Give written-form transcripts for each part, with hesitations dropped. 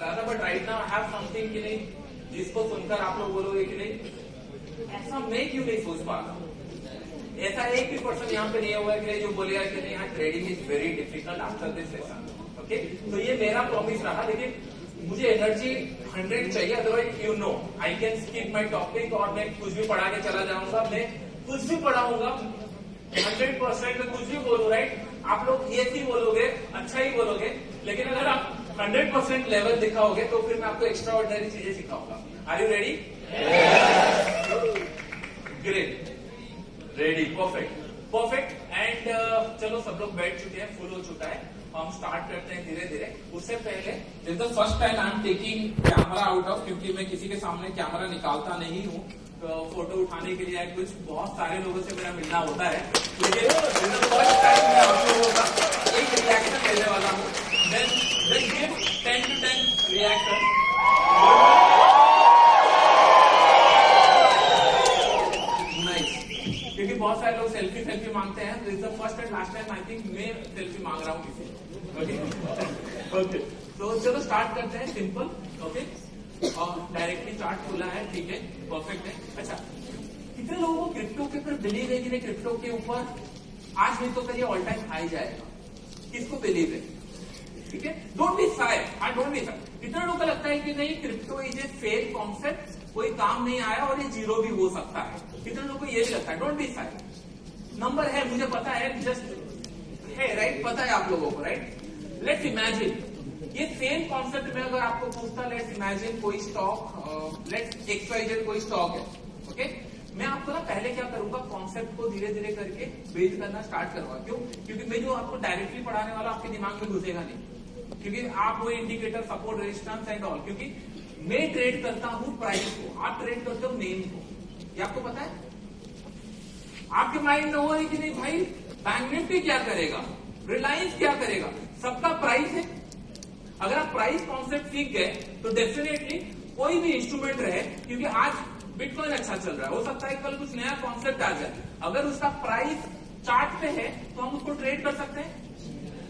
रहा था, but right now I have something कि नहीं जिसको सुनकर आप लोग बोलोगे कि नहीं ऐसा मैं क्यों नहीं सोच पा रहा। ऐसा एक भी पर्सन यहाँ पे नहीं होगा कि जो बोलेगा कि नहीं हाँ trading is very difficult after this session. Okay, तो ये मेरा प्रॉमिस रहा, लेकिन मुझे एनर्जी 100 चाहिए, otherwise you know I can skip my topic और मैं कुछ भी पढ़ा के चला जाऊंगा, मैं कुछ भी पढ़ाऊंगा 100% में कुछ भी बोलूं, राइट। आप लोग ये ही बोलोगे, अच्छा ही बोलोगे, लेकिन अगर आप 100% लेवल दिखाओगे तो फिर मैं आपको एक्स्ट्रा ऑर्डिनरी चीजें सिखाऊंगा। Are you ready? Great, ready, perfect and चलो सब लोग बैठ चुके हैं, फुल हो चुका है, हम स्टार्ट करते हैं धीरे धीरे। उससे पहले this the first time I am taking camera out of, क्योंकि मैं किसी के सामने कैमरा निकालता नहीं हूँ फोटो उठाने के लिए, कुछ बहुत सारे लोगों से मेरा मिलना होता है, लेकिन फर्स्ट टाइम मैं आप लोगों का एक रिएक्शन देने वाला हूँ। Then give 10 to 10 reaction. क्योंकि बहुत सारे लोग सेल्फी मांगते हैं, this is the first and last time I think मैं सेल्फी मांग रहा हूँ किसी। ओके, तो चलो स्टार्ट करते हैं सिंपल। ओके, और डायरेक्टली चार्ट खुला है, ठीक है, परफेक्ट है। अच्छा, कितने लोगों को क्रिप्टो के ऊपर बिलीव है कि नहीं क्रिप्टो के ऊपर आज नहीं तो करिए ऑल टाइम हाई जाएगा? किसको बिलीव है? ठीक है, don't be shy, don't be shy. कितने लोगों को लगता है कि नहीं crypto is a fake concept, कोई काम नहीं आया और ये जीरो भी हो सकता है? कितने लोगों को ये भी लगता है? डोंट बी शाय, नंबर है, मुझे पता है, जस्ट है, राइट, पता है आप लोगों को, राइट। लेट्स इमेजिन ये सेम कॉन्सेप्ट में अगर आपको पूछता, लेट्स इमेजिन कोई स्टॉक, लेट्स XYZ कोई स्टॉक है, ओके, मैं आपको ना पहले क्या करूंगा, कॉन्सेप्ट को धीरे धीरे करके बिल्ड करना स्टार्ट करूंगा। क्यों? क्योंकि मैं जो आपको डायरेक्टली पढ़ाने वाला आपके दिमाग में घुसेगा नहीं, क्योंकि आप वो indicator, support, resistance and all, क्योंकि मैं ट्रेड करता हूं प्राइस को, आप ट्रेड करते हो नेम को, ये आपको पता है। आपके माइंड में हो रही कि नहीं भाई बैंक निफ्टी क्या करेगा, रिलायंस क्या करेगा, सबका प्राइस है। अगर आप प्राइस कॉन्सेप्ट सीख गए तो डेफिनेटली कोई भी इंस्ट्रूमेंट रहे, क्योंकि आज बिटकॉइन अच्छा चल रहा है, हो सकता है कल कुछ नया कॉन्सेप्ट आ जाए, अगर उसका प्राइस चार्ट पे है तो हम उसको ट्रेड कर सकते हैं।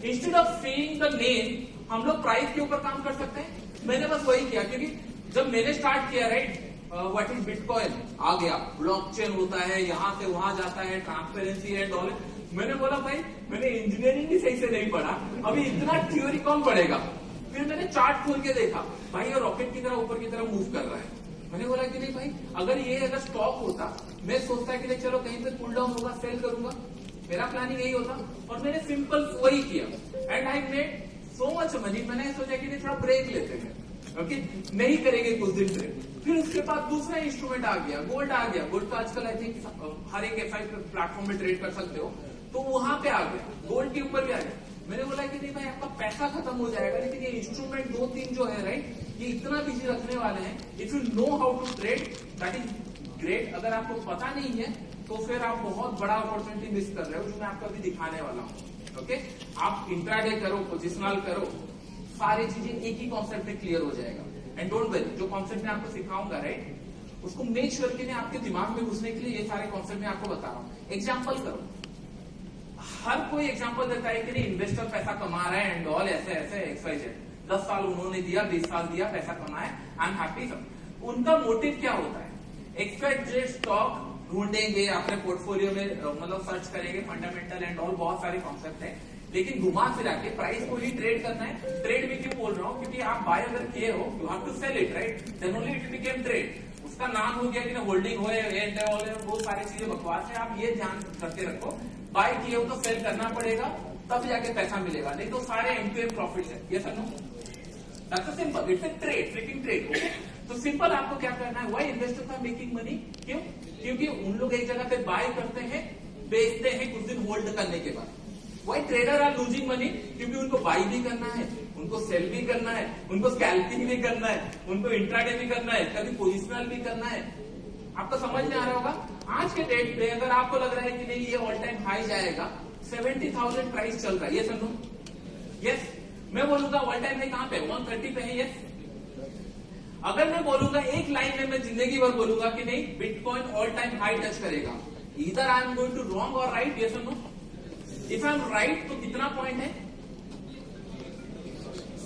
Instead of seeing the name हम लोग प्राइस के ऊपर काम कर सकते हैं। मैंने बस वही किया, क्योंकि जब मैंने स्टार्ट किया, राइट, व्हाट इज बिटकॉइन आ गया, ब्लॉकचेन होता है, यहां से वहां जाता है, ट्रांसपेरेंसी है, डॉलर, मैंने बोला भाई मैंने इंजीनियरिंग भी सही से नहीं पढ़ा, अभी इतना थ्योरी कौन पढ़ेगा। फिर मैंने चार्ट खोल के देखा, भाई ये रॉकेट की तरह ऊपर की तरफ मूव कर रहा है। मैंने बोला कि नहीं भाई अगर ये अगर स्टॉक होता, मैं सोचता कि नहीं चलो कहीं पे कूल डाउन होगा, सेल करूंगा, मेरा प्लानिंग यही होता, और मैंने सिंपल वही किया and I made so much money. मैंने सोचा कि नहीं थोड़ा ब्रेक लेते हैं, ओके, नहीं करेंगे कुछ दिन ट्रेड। फिर उसके बाद दूसरा इंस्ट्रूमेंट आ गया, गोल्ड आ गया। गोल्ड तो आजकल आई थिंक हर एक FI प्लेटफॉर्म में ट्रेड कर सकते हो, तो वहां पे आ गया, गोल्ड के ऊपर भी आ गया। मैंने बोला कि नहीं भाई आपका पैसा खत्म हो जाएगा, लेकिन ये इंस्ट्रूमेंट 2-3 जो है, राइट, ये इतना बिजी रखने वाले हैं। If you know how to trade that is great. अगर आपको पता नहीं है तो फिर आप बहुत बड़ा अपॉर्चुनिटी मिस कर रहे हो, जो मैं आपको अभी दिखाने वाला हूँ। ओके, आप इंट्राडे करो, पोजिशनल करो, सारी चीजें एक ही कॉन्सेप्ट में क्लियर हो जाएगा। एंड डोंट वरी, जो कॉन्सेप्ट मैं आपको सिखाऊंगा, राइट, उसको मेक श्योर कि आपके दिमाग में घुसने के लिए ये सारे कॉन्सेप्ट मैं आपको बता रहा हूँ। एग्जाम्पल करो, हर कोई एग्जांपल देता है कि नहीं इन्वेस्टर पैसा कमा रहे हैं एंड ऑल, ऐसे ऐसे XYZ, 10 साल उन्होंने दिया, 20 साल दिया, पैसा कमाया, आई एम हैप्पी। सब उनका मोटिव क्या होता है? XYZ स्टॉक ढूंढेंगे अपने पोर्टफोलियो में, मतलब सर्च करेंगे, फंडामेंटल एंड ऑल, बहुत सारे कॉन्सेप्ट है, लेकिन घुमा फिरा के प्राइस को ही ट्रेड करना है। ट्रेड भी क्यों बोल रहा हूँ? क्योंकि आप बाय अगर किए हो, you have to sell it, right, then only it became trade. उसका नाम हो गया कि ना होल्डिंग हो, बहुत सारी चीजें बकवास है, आप ये ध्यान करके रखो। बाय किए हो तो सेल करना पड़ेगा, तब जाके पैसा मिलेगा, नहीं तो सारे M2M प्रॉफिट है। ये sir that's simple, it's a trade, freaking trade. Okay, तो सिंपल आपको क्या करना है, why investors are making money? क्यों? क्योंकि उन लोग एक जगह पे बाय करते हैं, बेचते हैं कुछ दिन होल्ड करने के बाद। Why trader are losing money? क्योंकि उनको बाय भी करना है, उनको सेल भी करना है, उनको स्कैल्पिंग भी करना है, उनको इंट्राडे भी करना है, कभी पोजिशनल भी करना है। आपको समझ में आ रहा होगा? आज के डेट पे अगर आपको लग रहा है कि नहीं ये ऑल टाइम हाई जाएगा, 70,000 प्राइस चल रहा है, ये सुनो, यस, मैं बोलूंगा ऑल टाइम हाई कहां पे? 130 पे है, यस। अगर मैं बोलूंगा एक लाइन में, मैं जिंदगी भर बोलूंगा कि नहीं bitcoin all time high touch करेगा, इधर I am going to wrong और राइट, ये सुनो। इफ आई एम राइट तो कितना पॉइंट है?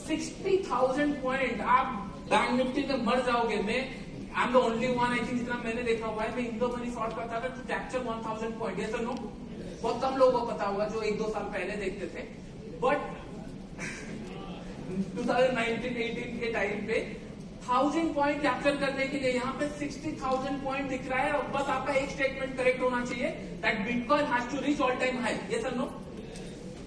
60,000 पॉइंट आप बैंक निफ्टी में मर जाओगे। मैं I am the only one, I think जितना मैंने देखा हुआ है, मैं इन दो मनी शॉर्ट करता था टू कैप्चर 1000 पॉइंट। यस और नो? बहुत कम लोगों को पता होगा जो 1-2 साल पहले देखते थे। बट 2019-18 के टाइम पे 1000 पॉइंट कैप्चर करने के लिए यहाँ पे 60,000 पॉइंट दिख रहा है और बस आपका एक स्टेटमेंट करेक्ट होना चाहिए that bitcoin has to reach all time high. Yes और नो?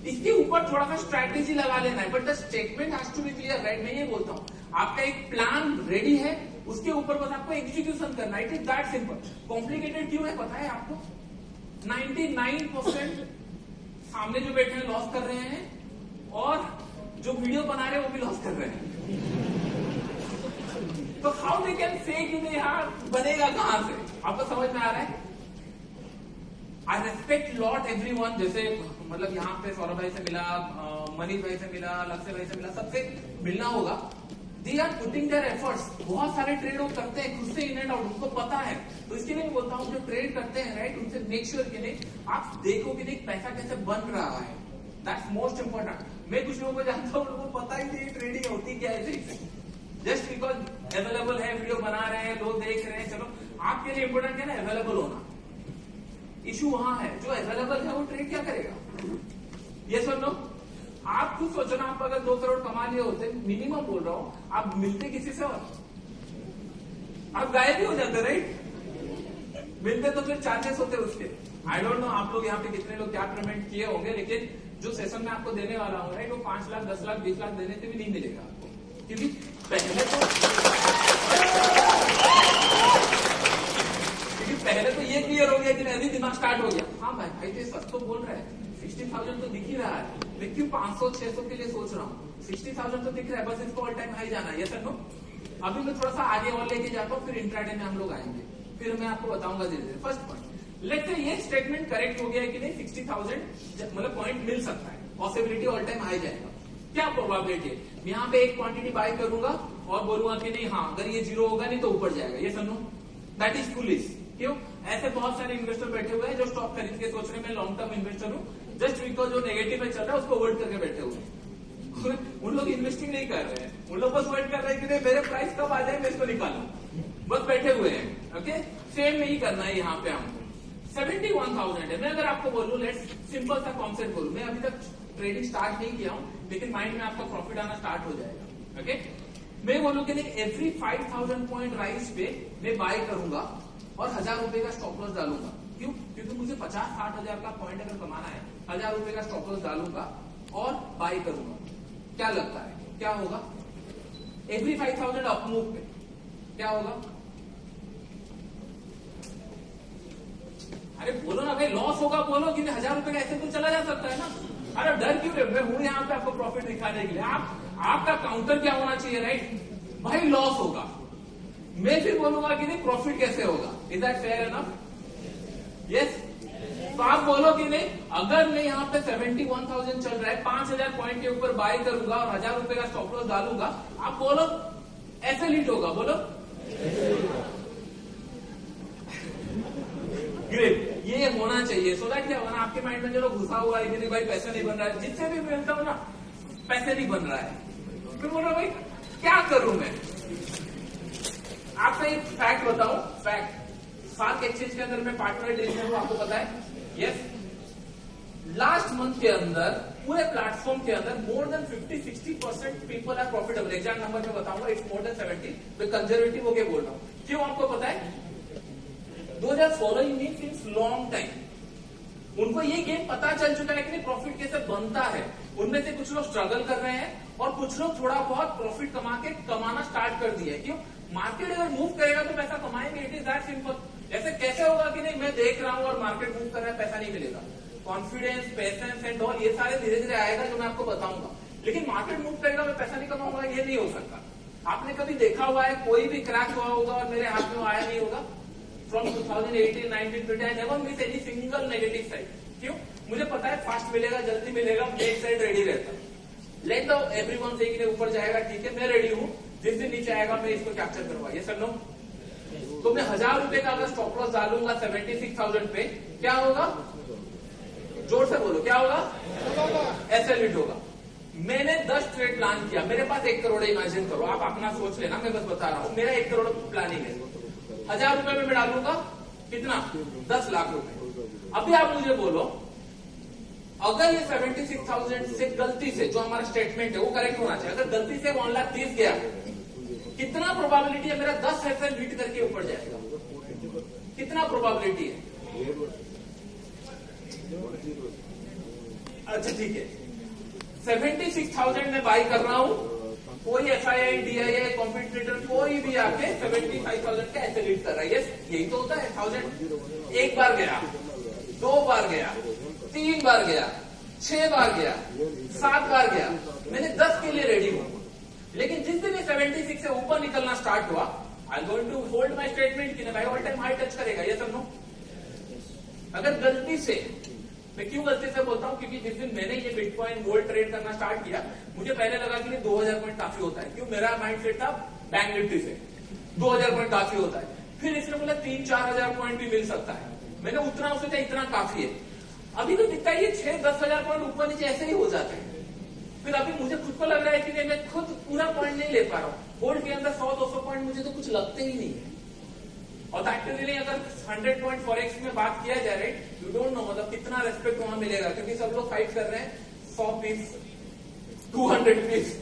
इसके ऊपर थोड़ा सा स्ट्रैटेजी लगा लेना है, but the statement has to be clear, right? मैं ये बोलता हूँ आपका एक प्लान रेडी है, उसके ऊपर बस आपको एग्जीक्यूशन करना है। It is that simple. Complicated क्यों है पता है आपको? 99% सामने जो बैठे हैं लॉस कर रहे हैं और जो वीडियो बना रहे हैं वो भी लॉस कर रहे हैं। तो हाउ दे कैन से कि यहाँ बनेगा कहां से? आपको समझ में आ रहा है? आई रेस्पेक्ट लॉट एवरीवन। जैसे मतलब यहाँ पे सौरभ भाई से मिला, मनीष भाई से मिला, लक्ष्य भाई से मिला, सबसे मिलना होगा। They are putting their efforts. बहुत सारे ट्रेड वो करते हैं खुद से इन एंड आउट, उनको पता है। तो इसके लिए मैं बोलता हूँ जो ट्रेड करते हैं, राइट, उनसे मेक श्योर कि नहीं आप देखो कि नहीं पैसा कैसे बन रहा है। That's most important. मैं कुछ लोगों को जानता हूँ, लोगों को पता ही नहीं ट्रेडिंग होती क्या है सही से। जस्ट बिकॉज अवेलेबल है, वीडियो बना रहे हैं, लोग देख रहे हैं, चलो आपके लिए इंपॉर्टेंट है ना अवेलेबल होना। इशू वहां है, जो अवेलेबल है वो ट्रेड क्या करेगा? ये सुन लो, आप खुद सोचो ना, आप अगर 2 करोड़ कमा लिए होते, मिनिमम बोल रहा हूं, आप मिलते किसी से और आप गायब ही हो जाते, राइट? मिलते तो फिर चार्जेस होते उसके। आई डोंट नो आप लोग यहाँ पे कितने लोग क्या पेमेंट किए होंगे, लेकिन जो सेशन में आपको देने वाला हूँ, राइट, वो 5 लाख 10 लाख 20 लाख देने से भी नहीं मिलेगा आपको, क्योंकि पहले तो ये क्लियर हो गया कि अभी दिमाग स्टार्ट हो गया। हाँ भाई तो सच तो बोल रहा है, 60,000 तो दिख ही रहा है, मैं क्यों 500-600 के लिए सोच रहा हूँ? 60,000 तो दिख रहा है, बस इसको ऑल टाइम हाई जाना है। ये सर नो, अभी मैं थोड़ा सा आगे और लेके जाता हूँ, फिर इंट्राडे में हम लोग आएंगे, फिर मैं आपको बताऊंगा धीरे धीरे। फर्स्ट पॉइंट, लेट्स से ये स्टेटमेंट करेक्ट हो गया कि नहीं, 60,000 मतलब पॉइंट मिल सकता है, पॉसिबिलिटी ऑल टाइम हाई जाएगा। क्या प्रोबेबिलिटी है? मैं यहाँ पे एक क्वांटिटी बाय करूंगा और बोलूंगा कि नहीं हाँ अगर ये 0 होगा नहीं तो ऊपर जाएगा। ये सुनो, दैट इज फुलिश। क्यों? ऐसे बहुत सारे इन्वेस्टर बैठे हुए हैं जो स्टॉक खरीद के सोच रहे हैं मैं लॉन्ग टर्म इन्वेस्टर हूँ, जस्ट बिकॉज जो नेगेटिव में चल रहा है उसको अवॉइड करके बैठे हुए हैं। उन लोग इन्वेस्टिंग नहीं कर रहे हैं, उन लोग बस वेट कर रहे हैं कि नहीं मेरे प्राइस कब आ जाए मैं इसको निकालूं, बस बैठे हुए हैं। ओके, सेम नहीं करना है यहाँ पे हमको। 71,000 है। मैं अगर आपको बोलूं, लेट्स सिंपल सा कॉन्सेप्ट बोलूं, मैं अभी तक ट्रेडिंग स्टार्ट नहीं किया हूं, लेकिन माइंड में आपका प्रॉफिट आना स्टार्ट हो जाएगा। ओके, मैं बोलूं कि एवरी 5,000 पॉइंट राइज पे मैं बाय करूंगा और 1000 रुपए का स्टॉप लॉस डालूंगा। क्यों? क्योंकि मुझे 50-60 हजार का पॉइंट अगर कमाना है, 1000 रुपए का स्टॉप लॉस डालूंगा और बाय करूंगा। क्या लगता है क्या होगा? एवरी 5,000 अप मूव पे क्या होगा? अरे बोलो ना भाई, लॉस होगा बोलो कि 1000 रुपए का ऐसे तो चला जा सकता है ना। अरे डर क्यों रहे? मैं हूं यहाँ पे आपको प्रॉफिट दिखाने के लिए। आपका काउंटर क्या होना चाहिए, राइट? भाई लॉस होगा, मैं फिर बोलूंगा कि नहीं प्रॉफिट कैसे होगा। Is that fair enough? Yes. तो आप बोलो कि नहीं अगर मैं यहाँ पे 71,000 चल रहा है, 5,000 पॉइंट के ऊपर बाय करूंगा और 1000 रुपए का स्टॉप लॉस डालूंगा, आप बोलो ऐसे लीट होगा, बोलो ग्रेट। ये होना चाहिए सो दैट क्या होगा ना, आपके माइंड में जो घुसा हुआ है कि नहीं भाई पैसा नहीं बन रहा है, जिससे भी मिलता हूं ना पैसे नहीं बन रहा है, फिर बोलो भाई क्या करूं मैं। आपको एक फैक्ट बताऊं, फैक्ट, स्पार्क एक्सचेंज के अंदर मैं पार्टनर डील में हूं, आपको पता है। यस, लास्ट मंथ के अंदर पूरे प्लेटफॉर्म के अंदर more than 50-60% people are profitable. Exact number में बताऊंगा, इट्स मोर देन 70। मैं कंजर्वेटिव होके बोल रहा हूं। क्यों आपको पता है? 2016 मीन्स लॉन्ग टाइम उनको ये गेम पता चल चुका है कि नहीं प्रॉफिट कैसे बनता है। उनमें से कुछ लोग स्ट्रगल कर रहे हैं और कुछ लोग थोड़ा बहुत प्रॉफिट कमाना स्टार्ट कर दिया है। क्यों? मार्केट अगर मूव करेगा तो पैसा कमाएंगे, इट इज दैट सिंपल। ऐसे कैसे होगा कि नहीं मैं देख रहा हूं और मार्केट मूव कर रहा है पैसा नहीं मिलेगा? कॉन्फिडेंस, पेशेंस एंड ऑल ये सारे धीरे धीरे आएगा जो मैं आपको बताऊंगा। लेकिन मार्केट मूव करेगा मैं पैसा नहीं कमाऊंगा, ये नहीं हो सकता। आपने कभी देखा हुआ है कोई भी क्रैश हुआ होगा और मेरे हाथ में आया नहीं होगा? From 2018, 19, 20, I never miss any single negative side. क्यों? मुझे पता है फास्ट मिलेगा, जल्दी मिलेगा, एक साइड रेडी रहता है। लेट द एवरीवन से कि ऊपर जाएगा, ठीक है मैं रेडी हूँ, जिस दिन नीचे आएगा मैं इसको कैप्चर करूंगा। ये सर नो, तो मैं 1000 रुपए का अगर स्टॉप लॉस डालूंगा 76,000 पे, क्या होगा? जोर से बोलो क्या होगा? ऐसे लीड होगा। मैंने 10 ट्रेड प्लान किया, मेरे पास 1 करोड़ है, इमेजिन करो, आप अपना सोच लेना, मैं बस बता रहा हूं, मेरा 1 करोड़ प्लानिंग है, 1000 रुपए में मैं डालूंगा कितना, 10 लाख रुपए। अभी आप मुझे बोलो, अगर ये 76,000 से गलती से जो हमारा स्टेटमेंट है वो करेक्ट होना चाहिए, अगर गलती से 1,30,000 गया, कितना प्रोबेबिलिटी है मेरा 10 ऐसे बीट करके ऊपर जाएगा, कितना प्रोबेबिलिटी है? अच्छा ठीक है, 76,000 में बाई कर रहा हूं, कोई FII, DII, कॉम्पिटिटर कोई भी आके 75,000 का ऐसे लीड कर रहा है, यही तो होता है। 1000 एक बार गया, 2 बार गया, 3 बार गया, 6 बार गया, 7 बार गया, मैंने 10 के लिए रेडी हूं। लेकिन जिस दिन 76 से ऊपर निकलना स्टार्ट हुआ, I going to hold my statement कि भाई ऑल टाइम हाई टच करेगा, ये सब नो। अगर गलती से, मैं क्यों गलती से बोलता हूं, क्योंकि जिस दिन मैंने ये बिटकॉइन गोल्ड ट्रेड करना स्टार्ट किया, मुझे पहले लगा कि 2000 पॉइंट काफी होता है, क्यों, मेरा माइंडसेट था बैंक निफ्टी से 2000 पॉइंट काफी होता है। फिर इसने बोला 3-4 हजार पॉइंट भी मिल सकता है, मैंने उतना सोचा इतना काफी है। अभी तो दिखता है ये 6-10 हजार पॉइंट ऊपर नीचे ऐसे ही हो जाते हैं। फिर अभी मुझे खुद को लग रहा है कि मैं खुद पूरा पॉइंट नहीं ले पा रहा हूं, गोल्ड के अंदर 100-200 पॉइंट मुझे तो कुछ लगते ही नहीं है। और एक्चुअली अगर 100 पॉइंट फॉरेक्स में बात किया जाए, राइट, यू डोंट नो मतलब कितना रेस्पेक्ट वहां मिलेगा, क्योंकि सब लोग फाइट कर रहे हैं 100 पीस, 200 पीस।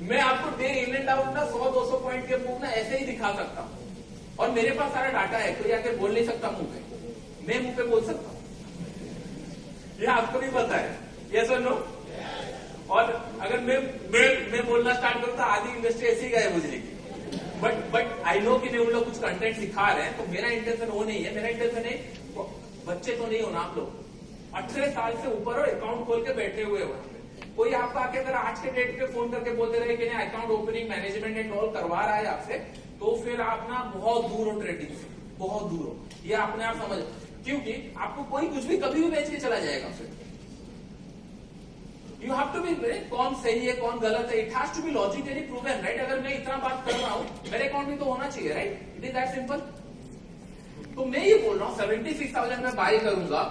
मैं आपको डे इन एंड आउट ना 100-200 पॉइंट के मूव ना ऐसे ही दिखा सकता हूं, और मेरे पास सारा डाटा है, कोई आके बोल नहीं सकता मुंह पे, मैं मुंह पे बोल सकता हूं, ये आपको भी पता है, यस और नो। और अगर मैं बोलना स्टार्ट करूं तो आधी इंडस्ट्री ऐसी ही गायब हो जाएगी। बट आई नो कि मैं उन लोग कुछ कंटेंट सिखा रहे हैं, तो मेरा इंटेंशन वो नहीं है, मेरा इंटेंशन है बच्चे तो नहीं हो ना आप लोग, 18 साल से ऊपर हो, अकाउंट खोल के बैठे हुए हो, कोई आपको आके अगर आज के डेट पे फोन करके बोलते रहे कि नहीं account opening management and all करवा रहा है आपसे, तो फिर आप ना बहुत दूर हो ट्रेडिंग से, बहुत दूर हो, ये आपने आप समझ, क्योंकि आपको कोई कुछ भी कभी भी बेच के चला जाएगा। फिर यू हैव टू बी, कौन सही है कौन गलत है, it has to be logically proven, right. अगर मैं इतना बात कर रहा हूं, मेरे अकाउंट में तो होना चाहिए, right, it is that simple. तो मैं ये बोल रहा हूं 76,000 में बाई करूंगा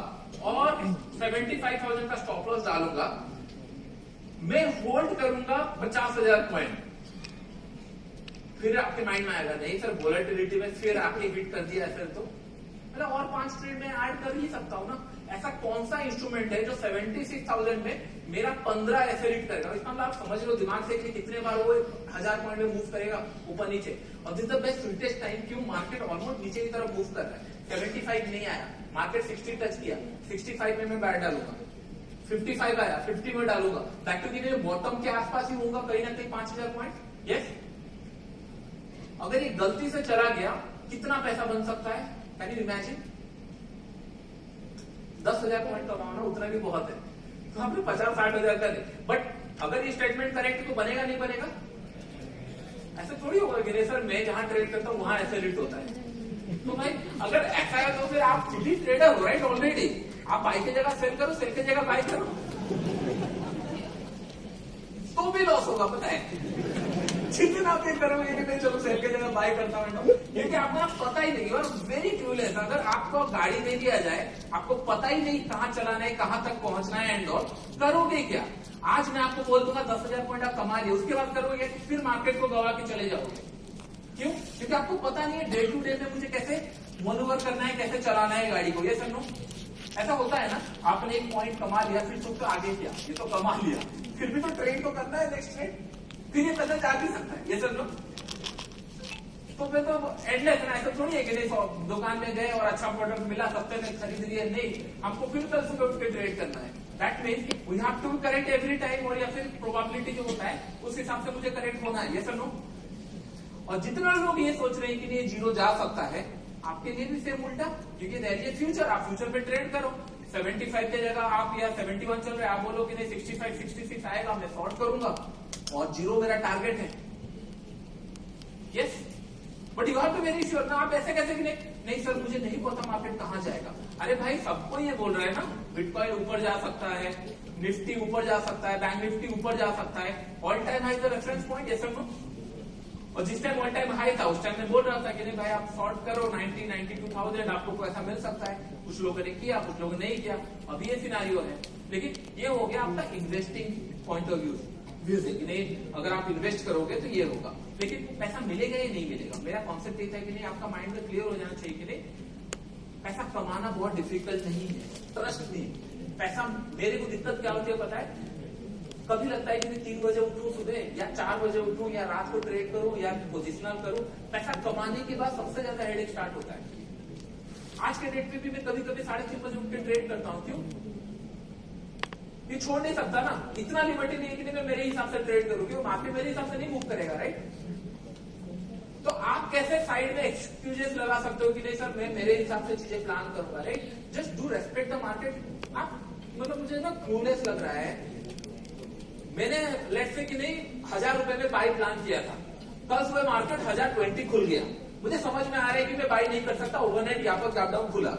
और 75,000 का स्टॉप लॉस डालूंगा, मैं होल्ड करूंगा 50,000 पॉइंट। फिर आपके माइंड में आएगा नहीं सर वोलेटिलिटी में फिर आपने हिट कर दिया, फिर तो मतलब और 5 ट्रेड में ऐड कर ही सकता हूं ना। ऐसा कौन सा इंस्ट्रूमेंट है जो 76,000 में मेरा 15 ऐसे हिट करेगा? इसका मतलब आप समझ लो दिमाग से कि कितने बार वो 1000 पॉइंट में मूव करेगा ऊपर नीचे। और this the best sweetest time, क्यों मार्केट ऑलमोस्ट नीचे की तरफ मूव कर रहा है। 75 नहीं आया, मार्केट 60 टच किया, 65 में मैं बैठ डालूंगा, 55 आया 50 में डालूंगा, बैक टू दी बॉटम के आसपास ही होगा कहीं ना कहीं 5,000 पॉइंट। यस, अगर ये गलती से चला गया कितना पैसा बन सकता है, कैन यू इमेजिन? 10,000 पॉइंट कमाना उतना भी बहुत है, तो हमने 50-60 हजार का दे। बट अगर ये स्टेटमेंट करेक्ट तो बनेगा नहीं बनेगा? ऐसा थोड़ी होगा कि नहीं सर मैं जहां ट्रेड करता हूं वहां ऐसे रेट होता है। तो भाई अगर ऐसा है तो फिर आप खुद ही ट्रेडर हो, राइट, ऑलरेडी। आप बाई की जगह सेल करो, सेल की जगह बाई करो, तो भी लॉस होगा, पता है। जितना आप ये करोगे कि नहीं चलो सेल की जगह बाई करता हूं, क्योंकि आपको पता ही नहीं, और वेरी क्यूलेस। अगर आपको गाड़ी दे दिया जाए, आपको पता ही नहीं कहां चलाना है, कहां तक पहुंचना है एंड ऑल, करोगे क्या? आज मैं आपको बोल दूंगा 10,000 पॉइंट आप कमा लिए, उसके बाद करोगे फिर मार्केट को गवा के चले जाओगे। क्यों? क्योंकि आपको पता नहीं है डे टू डे में मुझे कैसे मनोवर करना है, कैसे चलाना है गाड़ी को। ये समझो, ऐसा होता है ना, आपने एक पॉइंट कमा लिया, फिर सोचो आगे क्या, ये तो कमा लिया, फिर भी तो ट्रेड तो करना है नेक्स्ट ट्रेड, फिर ये पैसा जा भी सकता है। ये समझो, तो फिर तो एंडलेस है। ऐसा थोड़ी है कि नहीं दुकान में गए और अच्छा प्रोडक्ट मिला, सस्ते में खरीद लिए, नहीं, हमको फिर कल सुबह उठ के ट्रेड करना है। That means we have to correct every time, और या फिर प्रोबेबिलिटी जो होता है उस हिसाब से मुझे करेक्ट होना है। ये समझो, और जितना लोग ये सोच रहे हैं कि नहीं जीरो जा सकता है, आपके लिए भी सेम उल्टा, क्योंकि देयर इज फ्यूचर, आप फ्यूचर पे ट्रेड करो। 75 की जगह आप या 71 चल रहे हैं, आप बोलो कि नहीं 65 66 आएगा, मैं शॉर्ट करूंगा और जीरो मेरा टारगेट है। Yes, but you have to very sure ना। आप ऐसे कैसे कि नहीं सर मुझे नहीं पता मार्केट कहां जाएगा। अरे भाई सबको ये बोल रहे हैं ना, बिटकॉइन ऊपर जा सकता है, निफ्टी ऊपर जा सकता है, बैंक निफ्टी ऊपर जा सकता है, all time high the reference point. ऐसा नो, और जिस टाइम ऑल टाइम हाई था उस टाइम मैं बोल रहा था कि नहीं भाई आप शॉर्ट करो 92,000 आपको पैसा मिल सकता है। कुछ लोगों ने किया, कुछ लोगों ने नहीं किया, अभी ये सिनारियो है। लेकिन ये हो गया आपका investing point of view. Views है कि नहीं, अगर आप इन्वेस्ट करोगे तो ये होगा, लेकिन पैसा मिलेगा या नहीं मिलेगा। मेरा कॉन्सेप्ट ये था कि नहीं, आपका माइंड में क्लियर हो जाना चाहिए कि नहीं, पैसा कमाना बहुत डिफिकल्ट नहीं है, ट्रस्ट नहीं। पैसा, मेरे को दिक्कत क्या होती है पता है, कभी लगता है कि मैं 3 बजे उठूं सुबह या 4 बजे उठूं या रात को ट्रेड करूं या पोजिशनल करूं। पैसा कमाने के बाद सबसे ज्यादा हेडेक स्टार्ट होता है। आज के डेट पे भी मैं कभी कभी 3:30 बजे उठ के ट्रेड करता हूं। क्यों? ये छोड़ नहीं सकता ना, इतना लिबर्टी नहीं है कि मैं मेरे हिसाब से ट्रेड करूं, क्योंकि मार्केट मेरे हिसाब से नहीं मूव करेगा, राइट। तो आप कैसे साइड में एक्सक्यूजेस लगा सकते हो कि नहीं सर मैं मेरे हिसाब से चीजें प्लान करूंगा, right. Just do respect the market. आप मतलब मुझे ना क्लूलेस लग रहा है, मैंने लेट्स से कि नहीं 1000 रुपए में बाई प्लान किया था, कल सुबह मार्केट 1020 खुल गया, मुझे समझ में आ रहा है कि मैं बाई नहीं कर सकता, ओवरनाइट यहाँ पर गैप डाउन खुला।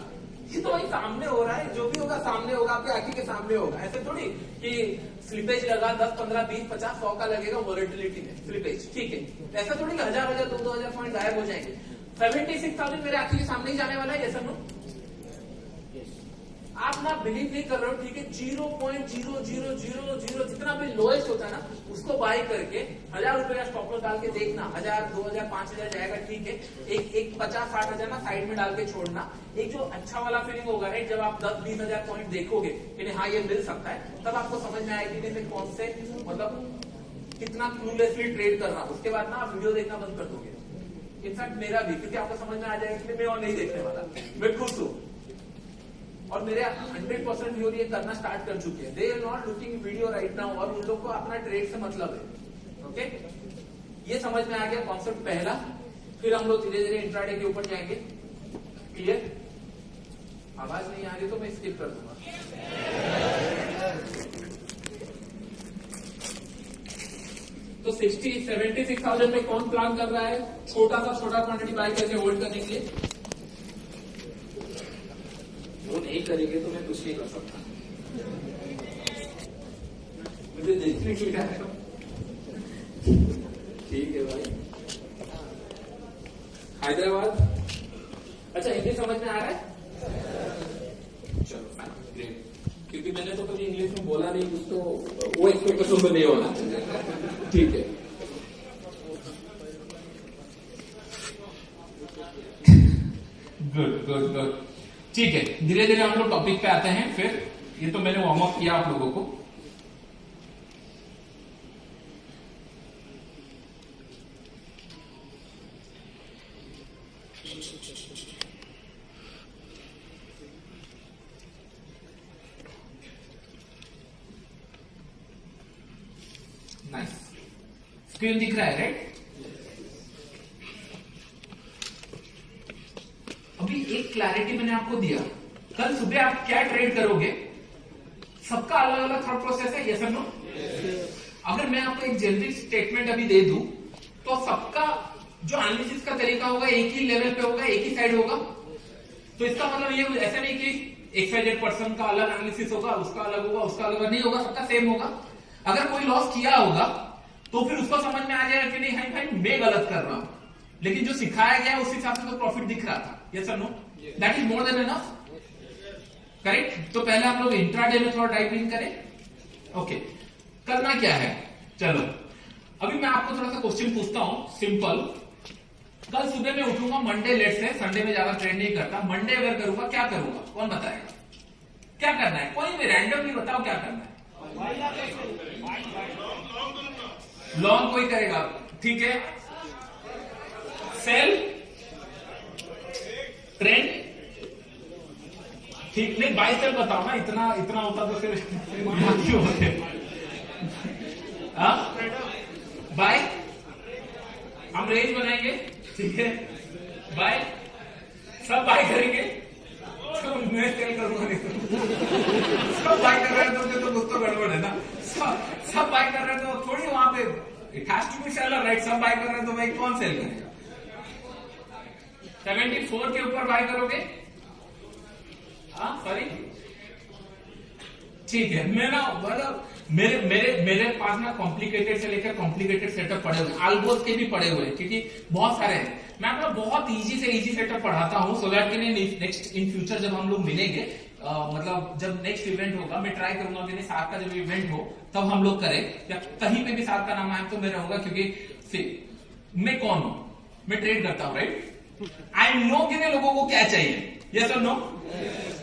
ये तो वही सामने हो रहा है, जो भी होगा सामने होगा, आपकी आंखी के सामने होगा। ऐसे थोड़ी कि स्लिपेज लगा 10, 15, 20, 50, 100 का लगेगा वॉलेटिलिटी में स्लिपेज, ठीक है। ऐसा थोड़ी कि 1000, 2,000 पॉइंट गायब हो जाएंगे। 76,000 मेरे आंखी के सामने ही जाने वाला है, ऐसा नो। आप ना बिलीव नहीं कर रहे हो, ठीक है। 0.0000 जितना भी लोएस्ट होता है ना, उसको बाई करके 1000 रुपए का स्टॉप लॉस डाल के देखना, 1000, 2000, 5000 जाएगा, ठीक है। एक 50-60 हजार ना साइड में डाल के छोड़ना। एक जो अच्छा वाला फीलिंग होगा, राइट, जब आप 10-20 हजार पॉइंट देखोगे कि नहीं हाँ ये मिल सकता है, तब आपको समझ में आएगी कि मैं कौन से मतलब कितना क्लूलेसली ट्रेड कर रहा हूं। उसके बाद ना आप वीडियो देखना बंद कर दोगे। इनफैक्ट मेरा भी, क्योंकि आपको समझ में आ जाएगा कि मैं और नहीं देखने वाला, मैं खुश हूं। और मेरे 100% व्यूअर ये करना स्टार्ट कर चुके हैं। They are not looking video right now, और उन लोग को अपना ट्रेड से मतलब है, ओके। ये समझ में आ गया कॉन्सेप्ट पहला। फिर हम लोग धीरे धीरे इंट्राडे के ऊपर जाएंगे। क्लियर? आवाज नहीं आ रही तो मैं स्किप कर दूंगा। तो 76,000 में कौन प्लान कर रहा है छोटा क्वांटिटी बाय करके होल्ड करने के लिए? वो नहीं करेंगे तो मैं कुछ नहीं कर सकता, मुझे देखने के लिए आया। ठीक है भाई। हैदराबाद, अच्छा हिंदी समझ में आ रहा है? चलो फाइन, ग्रेट। क्योंकि मैंने तो कभी इंग्लिश में बोला नहीं कुछ, तो वो एक्सपेक्टेशन तो नहीं होना, ठीक है। गुड गुड गुड, ठीक है। धीरे धीरे हम लोग टॉपिक पे आते हैं। फिर ये तो मैंने वार्म अप किया आप लोगों को। नाइस, स्क्रीन दिख रहा है, राइट? अभी एक क्लैरिटी मैंने आपको दिया, कल सुबह आप क्या ट्रेड करोगे सबका अलग अलग थॉट प्रोसेस है, यस और नो? अगर मैं आपको एक जेनरिक स्टेटमेंट अभी दे दूं तो सबका जो एनालिसिस का तरीका होगा एक ही लेवल पे होगा, एक ही साइड होगा। तो इसका मतलब ये ऐसा नहीं कि XYZ पर्सन का अलग एनालिसिस होगा, उसका अलग होगा, उसका अलग नहीं होगा, सबका सेम होगा। अगर कोई लॉस किया होगा तो फिर उसको समझ में आ जाएगा कि नहीं हाई भाई मैं गलत कर रहा हूं, लेकिन जो सिखाया गया उस हिसाब से तो प्रॉफिट दिख रहा था, यस और no? That is more than enough, correct? तो पहले हम लोग इंट्राडे में थोड़ा डाइव इन करें। ओके, करना क्या है? चलो अभी मैं आपको थोड़ा सा क्वेश्चन पूछता हूं, सिंपल। कल सुबह मैं उठूंगा, मंडे लेट से, संडे में ज्यादा ट्रेड नहीं करता, मंडे अगर करूंगा क्या करूंगा? कौन बताएगा क्या करना है? कोई भी रैंडमली बताओ क्या करना है। लॉन्ग कोई करेगा, ठीक है। सेल, ट्रेंड, ठीक नहीं, बाय सेल बताओ ना, इतना होता तो फिर क्यों होते? बाय, हम रेंज बनाएंगे, ठीक है। बाय, सब बाय करेंगे, तो मैं सेल करूंगा नहीं तो सब बाय कर रहे हैं तो कुछ तो गड़बड़ है ना। सब बाय कर रहे हैं तो थोड़ी वहां पे it has to be seller, right? सब बाय कर रहे हैं तो भाई कौन सेल करेगा? 74 के ऊपर बाय करोगे? हाँ सॉरी, ठीक है। मैं ना मतलब मेरे पास ना कॉम्प्लिकेटेड से लेकर कॉम्प्लिकेटेड सेटअप पड़े हुए, आल्गोस के भी पड़े हुए हैं, क्योंकि बहुत सारे हैं। मैं आपको बहुत इजी से इजी सेटअप पढ़ाता हूं, so that next in future जब हम लोग मिलेंगे मतलब जब नेक्स्ट इवेंट होगा मैं ट्राई करूंगा मेरे साथ का जब इवेंट हो तब हम लोग करें, या कहीं पे भी साथ का नाम आए तो मैं रहूंगा, क्योंकि मैं कौन हूं, मैं ट्रेड करता हूं, राइट? आई नो कि मेरे लोगों को क्या चाहिए, यस और नो?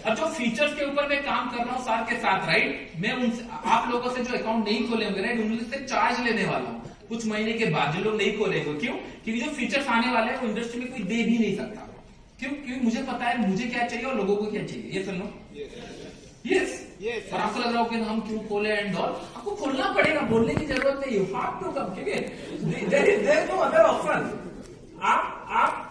और जो फीचर्स के ऊपर मैं काम कर रहा हूं सार के साथ, राइट, मैं उनसे, आप लोगों से जो अकाउंट नहीं खोले होंगे, राइट, उनसे चार्ज लेने वाला हूं कुछ महीने के बाद। जो लोग नहीं खोलेंगे, क्यों? क्योंकि जो फीचर्स आने वाले हैं वो इंडस्ट्री में कोई दे भी नहीं सकता। क्यों? क्योंकि मुझे पता है मुझे क्या चाहिए और लोगों को क्या चाहिए, ये सुनो। यस। और आपको लग रहा हो कि हम क्यों खोले एंड ऑल, आपको खोलना पड़ेगा, बोलने की जरूरत नहीं, यू हैव टू कम, क्योंकि there is no other option. आप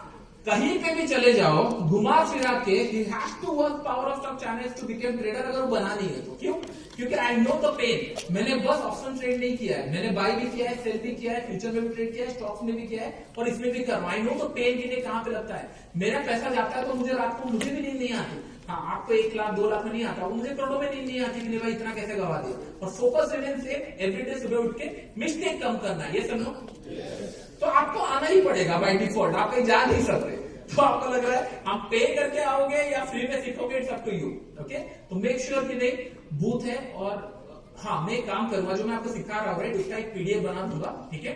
कहीं पे भी चले जाओ, घुमा फिरा के, ही has to work power of stock channels to become trader, अगर वो बना नहीं है तो। क्यों? क्योंकि आई नो द पेन। मैंने बस ऑप्शन ट्रेड नहीं किया है, मैंने बाय भी किया है, सेल भी किया है, फ्यूचर में भी ट्रेड किया है, स्टॉक्स में भी किया है, और इसमें भी कर रहा हूं। आई नो द पेन कि कहां पे लगता है। मेरा पैसा जाता है तो मुझे रात को, मुझे भी नींद नहीं आती। हाँ, आपको 1 लाख 2 लाख में नहीं आता, वो मुझे करोड़ों में नींद नहीं आती कि नहीं भाई इतना कैसे गवा दिया। और फोकस रिमेन सेम, एवरीडे सुबह उठ के मिस्टेक कम करना है, ये समझो। तो आपको आना ही पड़ेगा बाय डिफॉल्ट, आप कहीं जा नहीं सकते। तो आपको लग रहा है आप पे करके आओगे या फ्री में सीखोगे, it's up to you. Okay, तो मेक श्योर कि नहीं बूथ है। और हाँ, मैं एक काम करूंगा, जो मैं आपको सिखा रहा हूँ, राइट, उसका एक पीडीएफ बना दूंगा, ठीक है?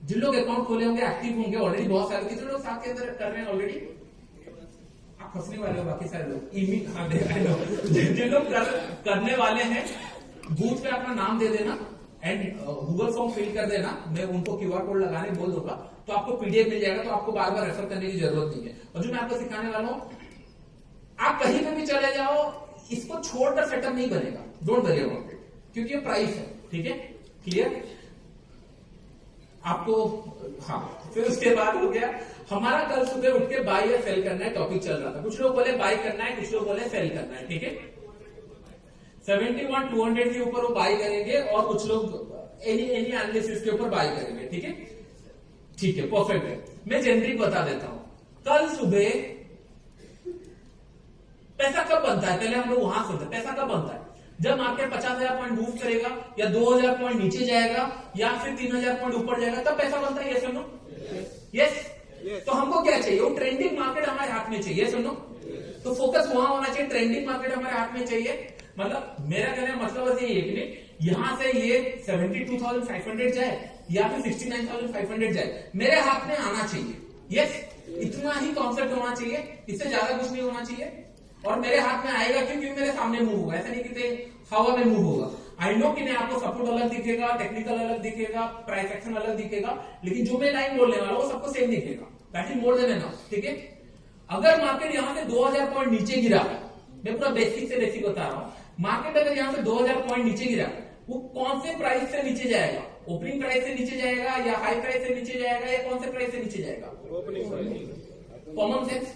जिन लोग अकाउंट खोले होंगे, एक्टिव होंगे ऑलरेडी, बहुत सारे, कितने लोग साथ के अंदर कर रहे हैं ऑलरेडी? आप फंसने वाले हो, बाकी सारे लोग जिन लोग करने वाले हैं, बूथ पे अपना नाम दे देना एंड गूगल फॉर्म फिल कर देना, मैं उनको क्यूआर कोड लगाने बोल दूंगा, तो आपको पीडीएफ मिल जाएगा, तो आपको बार बार रेफर करने की जरूरत नहीं है। और जो मैं आपको सिखाने वाला हूं, आप कहीं पे भी चले जाओ, इसको छोड़कर सेटअप नहीं बनेगा, डोंट वरी अबाउट इट, क्योंकि ये प्राइस है, ठीक है? क्लियर आपको? हाँ, फिर उसके बाद हो गया हमारा कल सुबह उठ के बाय या सेल करना है, टॉपिक चल रहा था। कुछ लोग बोले बाय करना है, कुछ लोग बोले सेल करना है, ठीक है? 71-200 के ऊपर वो बाय करेंगे, और कुछ लोग एनी एनालिसिस के ऊपर बाय करेंगे, ठीक है? ठीक है, परफेक्ट है। मैं जेनरिक बता देता हूं, कल सुबह पैसा कब बनता है, पहले हम लोग वहां सोचते हैं पैसा कब बनता है। जब मार्केट 50,000 पॉइंट मूव करेगा, या 2,000 पॉइंट नीचे जाएगा, या फिर 3,000 पॉइंट ऊपर जाएगा, तब पैसा बनता है, ये सुनो। यस। तो हमको क्या चाहिए? वो ट्रेंडिंग मार्केट हमारे हाथ में चाहिए, सुनो। तो फोकस वहां होना चाहिए, ट्रेंडिंग मार्केट हमारे हाथ में चाहिए। मतलब मेरा कहने का मतलब यही है कि नहीं, यहां से ये 72,500 जाए या फिर 69,500 जाए, मेरे हाथ में आना चाहिए। यस, इतना ही कॉन्सेप्ट होना चाहिए, इससे ज्यादा कुछ नहीं होना चाहिए। और मेरे हाथ में आएगा क्यों? क्योंकि मेरे सामने मूव होगा, ऐसा नहीं कि हवा में मूव होगा। आई नो कि नहीं, आपको सपोर्ट अलग दिखेगा, टेक्निकल अलग दिखेगा, प्राइस एक्शन अलग दिखेगा, लेकिन जो मैं लाइन बोलने वाला हूं वो सबको सेम दिखेगा। That is more than enough, ठीक है? अगर मार्केट यहां से 2,000 पॉइंट नीचे गिरा, मैं पूरा बेसिक से बेसिक बता रहा हूं, मार्केट अगर यहां से 2,000 पॉइंट नीचे गिरा, वो कौन से प्राइस से नीचे जाएगा? ओपनिंग प्राइस से नीचे जाएगा, या हाई प्राइस से नीचे जाएगा, या कौन से प्राइस से नीचे जाएगा? कॉमन सेंस,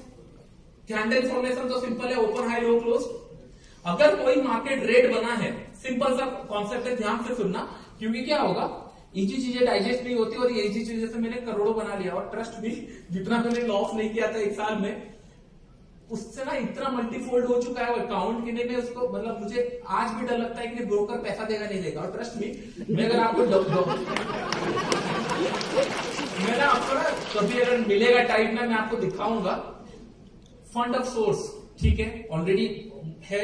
कैंडल फॉर्मेशन तो सिंपल है, ओपन हाई लो क्लोज। अगर कोई मार्केट रेड बना है, सिंपल सा कॉन्सेप्ट है, ध्यान से सुनना, क्योंकि क्या होगा, इजी चीजें डाइजेस्ट नहीं होती, और ये इजी चीजें से मैंने करोड़ों बना लिया, और ट्रस्ट भी जितना मैंने लॉस नहीं किया था 1 साल में, उससे ना इतना मल्टीफोल्ड हो चुका है अकाउंट की। नहीं, मैं उसको, मतलब मुझे आज भी डर लगता है कि ब्रोकर पैसा देगा नहीं देगा। और ट्रस्ट मी, मैं अगर आपको मैं ना आपको ना कभी अगर मिलेगा टाइम में, मैं आपको दिखाऊंगा फंड ऑफ सोर्स, ठीक है? ऑलरेडी है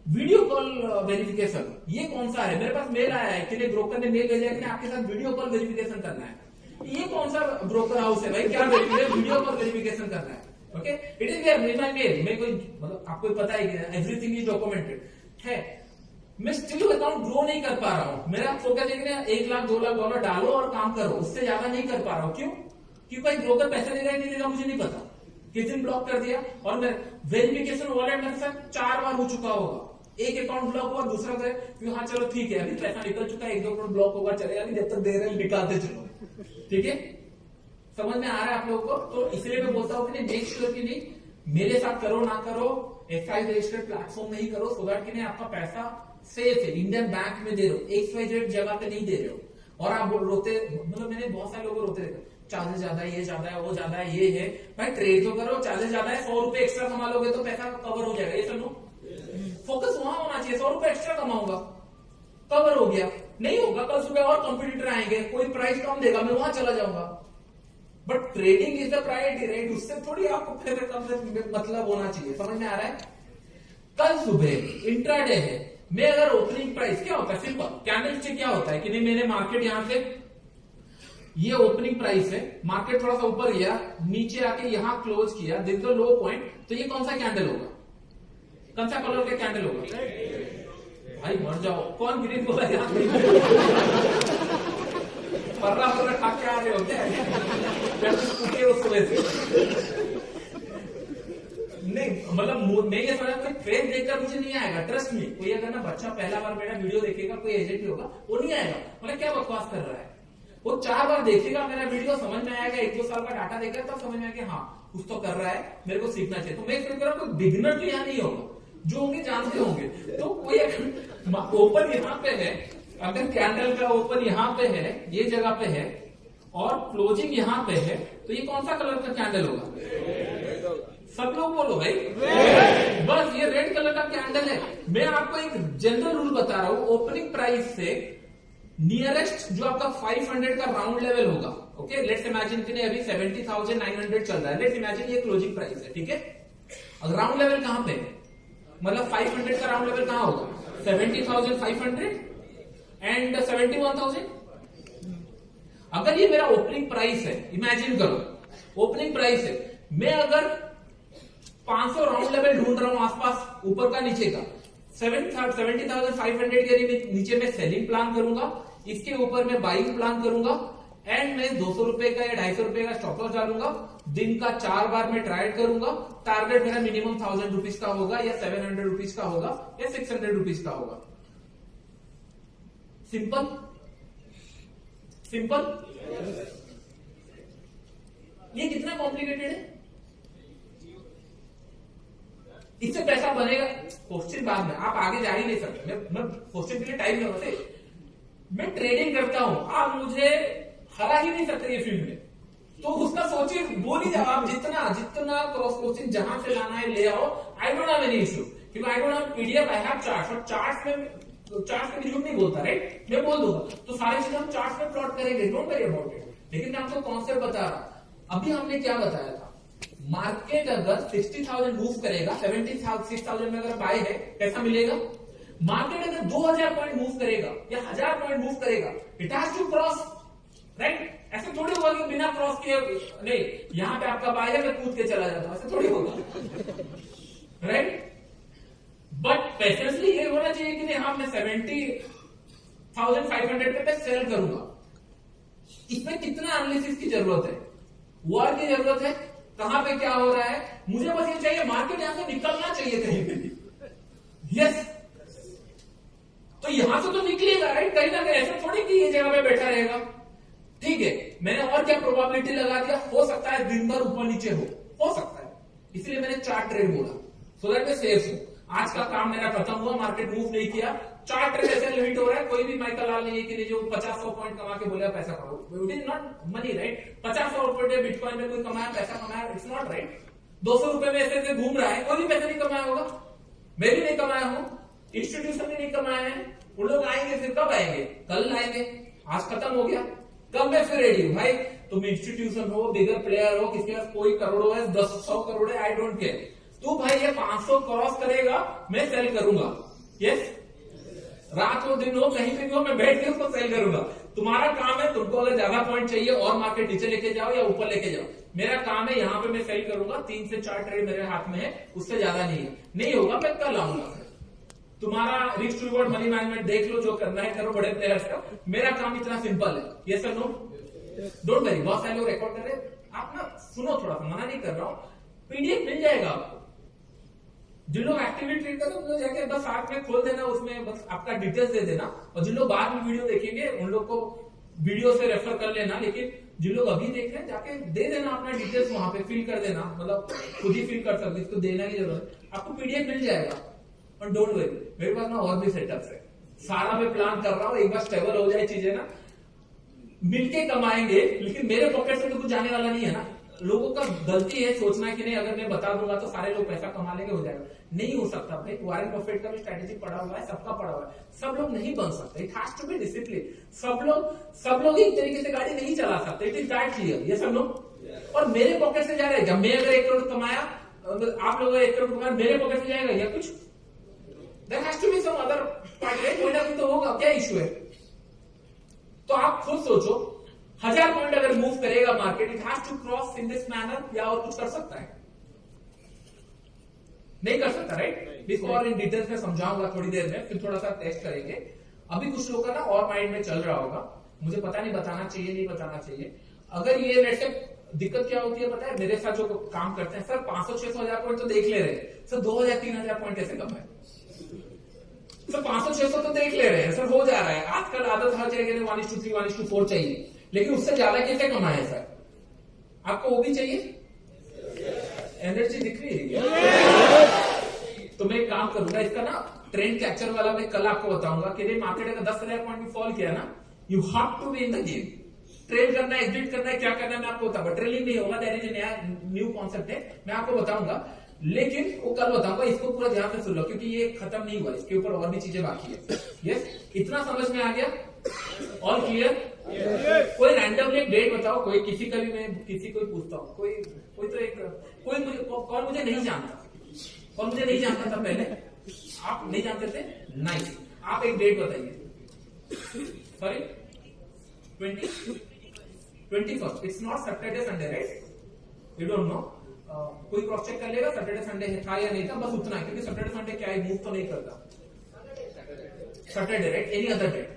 वीडियो कॉल वेरिफिकेशन। ये कौन सा है? मेरे पास मेल आया है कि ब्रोकर ने मेल भेजा कि आपके साथ वीडियो कॉल वेरिफिकेशन करना है। ये कौन सा ब्रोकर हाउस है भाई? क्या वीडियो कॉल वेरिफिकेशन करना है? Okay, it is there in my mail. मैं कोई, मतलब आपको पता है, एवरीथिंग इज डॉक्यूमेंटेड है। मैं स्टिल अकाउंट ग्रो नहीं कर पा रहा हूं। मेरा फोकस है कि 1 लाख 2 लाख डॉलर डालो और काम करो, उससे ज्यादा नहीं कर पा रहा हूं। क्यों? क्योंकि भाई ब्रोकर पैसा देगा नहीं देगा मुझे नहीं पता, किस दिन ब्लॉक कर दिया। और मैं वेरिफिकेशन वॉलेट मेरे साथ 4 बार हो चुका होगा। एक अकाउंट ब्लॉक हुआ, दूसरा गए, हाँ चलो ठीक है, अभी पैसा निकल चुका है, 1-2 करोड़ ब्लॉक होगा, चलेगा नहीं, जब तक दे रहे निकालते चलो, ठीक है? समझ में आ रहा है आप लोगों को? तो इसलिए मैं बोलता हूं कि मेक श्योर कि नहीं, मेरे साथ करो ना करो, FI रजिस्टर्ड प्लेटफॉर्म नहीं करो, सो दैट कि नहीं आपका पैसा सेफ है, इंडियन बैंक में दे रहे हो, XYZ जगह पे नहीं दे रहे हो। और आप रोते, मतलब मैंने बहुत सारे लोग रोते रहते, चार्जेस ज्यादा है, ये ज्यादा है, वो ज्यादा है, ये है। भाई ट्रेड तो करो, चार्जेस ज्यादा है, 100 रुपए एक्स्ट्रा कमा लोगे तो पैसा कवर हो जाएगा, ये सुनो। फोकस वहां होना चाहिए, 100 रुपए एक्स्ट्रा कमाऊंगा, कवर हो गया। नहीं होगा, कल सुबह और कंपटीटर आएंगे, कोई प्राइस कम देगा, मैं वहां चला जाऊंगा। But trading is the priority, right? उससे थोड़ी आपको फिर कम से मतलब होना चाहिए, समझ में आ रहा है? कल सुबह इंट्राडे है, मैं अगर ओपनिंग प्राइस क्या होता है सिंपल कैंडल से क्या होता है कि नहीं मैंने मार्केट यहां से ये ओपनिंग प्राइस है, मार्केट थोड़ा सा ऊपर गया, नीचे आके यहां क्लोज किया, दिस द लो पॉइंट, तो ये कौन सा कैंडल होगा, कौन सा कलर का कैंडल होगा? भाई मर जाओ, कौन ग्रीन बोला यार? पर्रा खा के आ रहे हो क्या उस सुबह से? नहीं मतलब मैं ये समझा कोई ट्रेन देखकर मुझे नहीं आएगा, ट्रस्ट में। कोई अगर ना बच्चा पहला बार मेरा वीडियो देखेगा, कोई एजेंट भी होगा, वो नहीं आएगा मतलब क्या बकवास कर रहा है, वो 4 बार देखेगा मेरा वीडियो, समझ में आएगा, 1-2 साल का डाटा देखेगा तब समझ में आएगा हाँ कुछ तो कर रहा है, मेरे को सीखना चाहिए। तो मैं एक्सपेक्ट कर रहा हूँ कोई बिगिनर तो यहाँ नहीं होगा, जो होंगे जानते होंगे। तो कोई ओपन यहाँ पे है, अगर कैंडल का ओपन यहाँ पे है, ये जगह पे है और क्लोजिंग यहाँ पे है, तो ये कौन सा कलर का कैंडल होगा? सब लोग बोलो भाई, बस ये रेड कलर का कैंडल है। मैं आपको एक जनरल रूल बता रहा हूं, ओपनिंग प्राइस से नियरेस्ट जो आपका 500 का राउंड लेवल होगा, ओके लेट्स इमेजिन कि अभी 70,900 चल रहा है, लेट्स इमेजिन ये क्लोजिंग प्राइस है, ठीक है। अब राउंड लेवल कहां पे, मतलब 500 का राउंड लेवल कहां होगा? 70,500 एंड 71,000। अगर ये मेरा ओपनिंग प्राइस है, इमेजिन करो ओपनिंग प्राइस है, मैं अगर 500 राउंड लेवल ढूंढ रहा हूं आसपास, ऊपर का नीचे का, 70,500 के नीचे मैं सेलिंग प्लान करूंगा, इसके ऊपर मैं बाइंग प्लान करूंगा, एंड मैं 200 रुपए का या 250 रुपए का स्टॉप लॉस डालूंगा, दिन का 4 बार मैं ट्राई करूंगा, टारगेट मेरा मिनिमम 1000 रुपीज का होगा या 700 रुपीज का होगा या 600 रुपीज का होगा। Simple simple. ये कितना कॉम्प्लिकेटेड है? इससे पैसा बनेगा क्वेश्चन बाद में, आप आगे जा ही नहीं सकते, मैं क्वेश्चन के लिए टाइम नहीं होते। मैं ट्रेडिंग करता हूं, आप मुझे हरा ही नहीं सकते ये फील्ड में, तो उसका सोचिए, बोली जवाब जितना जितना क्रॉस क्वेश्चन जहां से लाना है ले आओ, I don't have any issue, क्योंकि I don't have PDF, I have charts, और चार्ट्स में झूठ नहीं बोलता, राइट, मैं बोल दूंगा, तो सारी चीजें हम चार्ट्स में प्लॉट करेंगे, डोंट वरी अबाउट इट। लेकिन मैं आपको कॉन्सेप्ट बता रहा, अभी हमने क्या बताया था, मार्केट अगर 60,000 मूव करेगा, 76,000 में अगर बाय है, पैसा मिलेगा। मार्केट अगर 2,000 पॉइंट मूव करेगा या 1,000 पॉइंट मूव करेगा, it has to cross, right. ऐसे थोड़ी होगा कि बिना क्रॉस किए, नहीं यहां पे आपका बाय है, मैं कूद के चला जाता हूं, ऐसे थोड़ी होगा, राइट। बट पेशेंसली ये होना चाहिए कि नहीं, हाँ मैं 70,500 पे सेल करूंगा। इसमें कितना एनालिसिस की जरूरत है, वर्क की जरूरत है, कहां पे क्या हो रहा है, मुझे बस ये चाहिए मार्केट यहां से निकलना चाहिए कहीं पे, यस। तो यहां से तो निकलेगा, राइट, कहीं ना कहीं, ऐसा थोड़ी कि ये जगह पे बैठा रहेगा, ठीक है। मैंने और क्या प्रोबेबिलिटी लगा दिया, हो सकता है दिन भर ऊपर नीचे हो सकता है, इसलिए मैंने चार्ट ट्रेड बोला, सो दैट मैं सेफ हूं। आज का काम मेरा खत्म हुआ, मार्केट मूव नहीं किया, चार्ट ट्रेड ऐसे लिमिट हो रहा है, कोई भी माइकल लाल नहीं है कि जो 50-100 पॉइंट कमा के बोलेगा पैसा कमाओ, it is not money, right. 50-100 रुपए बिटकॉइन में कोई कमाया, पैसा कमाया, इट्स नॉट राइट। 200 रुपए में ऐसे घूम रहा है, कोई भी पैसा नहीं कमाया होगा, मैं भी नहीं कमाया हूं, इंस्टीट्यूशन भी नहीं कमाया है। उन लोग आएंगे, फिर कब आएंगे? कल आएंगे, आज खत्म हो गया, कब मैं फिर रेडी हूं भाई। तुम इंस्टीट्यूशन हो, बिगर प्लेयर हो, किसके पास कोई करोड़ों है, 10-100 करोड़ है, आई डोंट केयर, तू भाई ये 500 क्रॉस करेगा, मैं सेल करूंगा, यस। रात हो दिन हो, कहीं पे भी हो, मैं बैठ के उसको सेल करूंगा। तुम्हारा काम है, तुमको अगर ज्यादा पॉइंट चाहिए और मार्केट नीचे लेके जाओ या ऊपर लेके जाओ, मेरा काम है यहाँ पे मैं सेल करूंगा, 3 से 4 ट्रेड मेरे हाथ में है, उससे ज्यादा नहीं है, नहीं होगा मैं कल आऊंगा। तुम्हारा रिस्क रिवॉर्ड मनी मैनेजमेंट देख लो, जो करना है करो, बड़े प्लेयर्स का। मेरा काम इतना सिंपल है, ये सर नो, डोंट वरी। बहुत सारे लोग रिकॉर्ड कर रहे हैं, आप ना सुनो, थोड़ा सा मना नहीं कर रहा हूं, पीडीएफ मिल जाएगा आपको। जिन लोग एक्टिवली ट्रेड करते हैं उन लोग जाके बस साथ में खोल देना, उसमें बस आपका डिटेल्स दे देना, और जिन लोग बाद में वीडियो देखेंगे उन लोग को वीडियो से रेफर कर लेना, लेकिन जिन लोग अभी देख रहे हैं जाके दे देना अपना डिटेल्स, वहां पे फिल कर देना, मतलब खुद ही फिल कर सकते, इसको देना की जरूरत, आपको पीडीएफ मिल जाएगा। और डोंट वरी, मेरे पास ना और भी सेटअप्स है, सारा मैं प्लान कर रहा हूँ, एक बार स्टेबल हो जाए चीजें ना, मिलके कमाएंगे, लेकिन मेरे पॉकेट से तो कुछ जाने वाला नहीं है ना। लोगों का गलती है सोचना कि नहीं अगर मैं बता दूंगा तो सारे लोग पैसा कमा लेंगे, हो जाएगा, नहीं हो सकता भाई। वॉरेन बफेट का भी स्ट्रैटेजी पड़ा हुआ है, सबका पड़ा हुआ है, सब लोग नहीं बन सकते, it has to be discipline. सब लोग एक तरीके से गाड़ी नहीं चला सकते, इट इज दैट क्लियर, ये सब लोग। और मेरे पॉकेट से जा रहे हैं, जब मैं अगर 1 करोड़ कमाया, आप लोगों ने 1 करोड़ कमाया, मेरे पॉकेट से जाएगा या कुछ there has to be some other point, कोई ना कोई तो होगा, क्या इशू है? तो आप खुद सोचो, 1000 पॉइंट अगर मूव करेगा market, it has to cross in this manner, या और कुछ कर सकता है? नहीं कर सकता, राइट? इसको और इन डिटेल्स में समझाऊंगा थोड़ी देर में, फिर थोड़ा सा टेस्ट करेंगे। अभी कुछ लोगों का ना और माइंड में चल रहा होगा, मुझे पता नहीं बताना चाहिए नहीं बताना चाहिए। अगर ये लेट्स से दिक्कत क्या होती है पता है, मेरे साथ जो काम करते हैं, सर 500-600 हजार पॉइंट तो देख ले रहे हैं सर, 2000-3000 पॉइंट कैसे कम है सर? 500-600 तो देख ले रहे हैं सर, हो जा रहा है। आजकल आदत हर जगह 1:3 1:4 चाहिए, लेकिन उससे ज्यादा कैसे कमाए सर? आपको वो भी चाहिए? एनर्जी दिख रही है? तो मैं एक काम करूंगा, इसका ना ट्रेंड कैप्चर वाला मैं कल आपको बताऊंगा कि नहीं, मार्केट अगर 10,000 पॉइंट भी फॉल किया ना, you have to be in the game. Trade करना है, एग्जिट करना है, क्या करना है मैं आपको बताऊंगा। ट्रेलिंग नहीं होगा, दैट इज नया न्यू कॉन्सेप्ट है, मैं आपको बताऊंगा, लेकिन वो कल बताऊंगा। इसको पूरा ध्यान से सुन लो, क्योंकि ये खत्म नहीं हुआ, इसके ऊपर और भी चीजें बाकी है। यस, इतना समझ में आ गया? All clear? कोई रैंडमली एक डेट बताओ, कोई किसी का भी, मैं किसी को पूछता हूँ, कोई तो एक, कोई मुझे कौन मुझे नहीं जानता, कौन मुझे नहीं जानता था पहले? आप नहीं जानते थे? नाइस, आप एक डेट बताइए। Sorry, 21st, it's not Saturday Sunday, right? You don't know? कोई क्रॉस चेक कर लेगा सैटरडे संडे था या नहीं था, बस उतना है, क्योंकि सैटरडे संडे क्या है, मूव तो नहीं करता। Saturday, right? Any other date?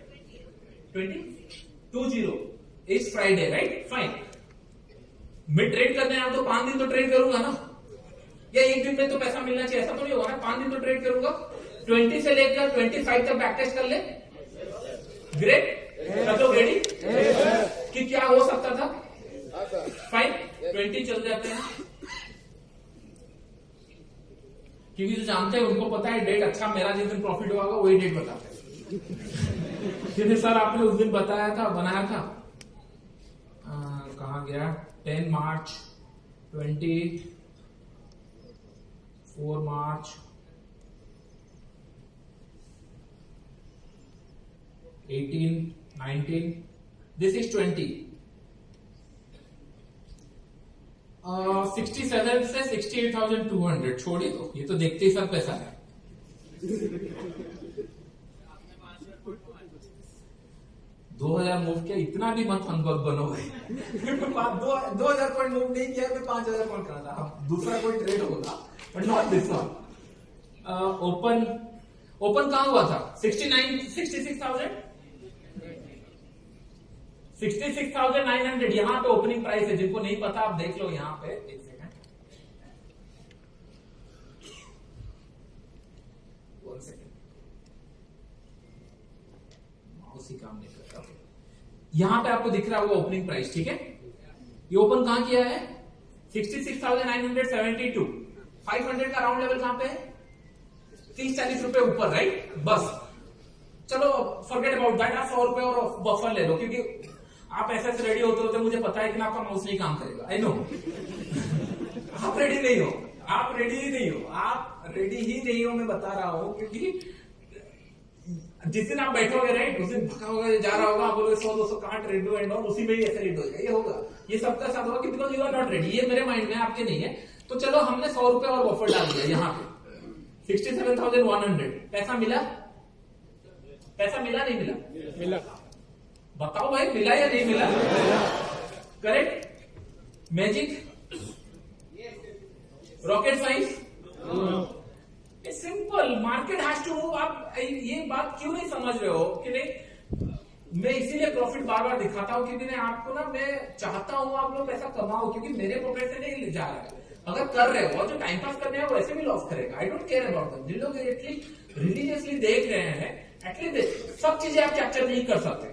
20 is Friday, right? Fine. मैं ट्रेड करने आया तो 5 दिन तो ट्रेड करूंगा ना, या एक दिन में तो पैसा मिलना चाहिए, ऐसा तो नहीं होगा ना। 5 दिन तो ट्रेड करूंगा। 20 से लेकर 25 तक बैक टेस्ट कर ले। ग्रेट, सब लोग रेडी कि क्या हो सकता था? फाइन, 20 चल जाते हैं, क्योंकि जो जानते हैं उनको पता है डेट। अच्छा, मेरा जिस दिन प्रॉफिट हुआ वही डेट बताते हैं। क्योंकि सर आपने उस दिन बताया था, बनाया था, कहां गया? 10 मार्च, 24 मार्च, 18, 19, दिस इज 20। 67 से 68,200 छोड़ ही दो, ये तो देखते ही सब पैसा है। 2000 मूव किया, इतना भी मत हंगबग बनो भाई। 2000 पॉइंट मूव नहीं किया, मैं 5000 पॉइंट करना था। अब दूसरा कोई ट्रेड होगा, but not this one. Open कहां हुआ था? 66,000, 66,900 यहां पे ओपनिंग प्राइस है। जिनको नहीं पता आप देख लो यहां पे, एक सेकंड, 1 सेकंड, माउस ही काम नहीं करता। यहां पे आपको दिख रहा होगा ओपनिंग प्राइस, ठीक है? ये ओपन कहां किया है? 66,972। 500 का राउंड लेवल कहां पे है? 30-40 रुपए ऊपर, राइट? बस चलो फॉरगेट अबाउट दैट, आप 100 रुपए और बफर ले लो, क्योंकि आप ऐसे से रेडी होते मुझे पता है कि आपका माउस नहीं काम करेगा। आई नो आप रेडी नहीं हो, आप रेडी ही नहीं हो, आप रेडी ही नहीं हो, मैं बता रहा हूं। क्योंकि जिस दिन आप बैठोगे, राइट, उस दिन भगा होगा, जा रहा होगा, आप बोलोगे 100-200 कहां ट्रेड दो एंड ऑल, उसी में ही ऐसे रेड हो जाएगा। ये होगा, ये सबका साथ होगा, because you are not ready. ये मेरे माइंड में, आपके नहीं है। तो चलो हमने 100 रुपए और बफर डाल दिया यहाँ पे, 67,100। पैसा मिला? पैसा मिला नहीं मिला? मिला। बताओ भाई, मिला या नहीं मिला? Correct? Magic? Rocket science? It's simple, market has to move. आप ये बात क्यों नहीं समझ रहे हो कि नहीं? मैं इसीलिए प्रॉफिट बार बार दिखाता हूं, क्योंकि आपको ना, मैं चाहता हूं आप लोग पैसा कमाओ, क्योंकि मेरे पॉकेट से नहीं जा रहा है। अगर कर रहे हो और जो टाइम पास करने हैं वो ऐसे भी लॉस करेगा। I don't care about them. जिन लोग एटलीस्ट रिलीजियसली देख रहे हैं, एटलीस्ट सब चीजें आप कैप्चर नहीं कर सकते,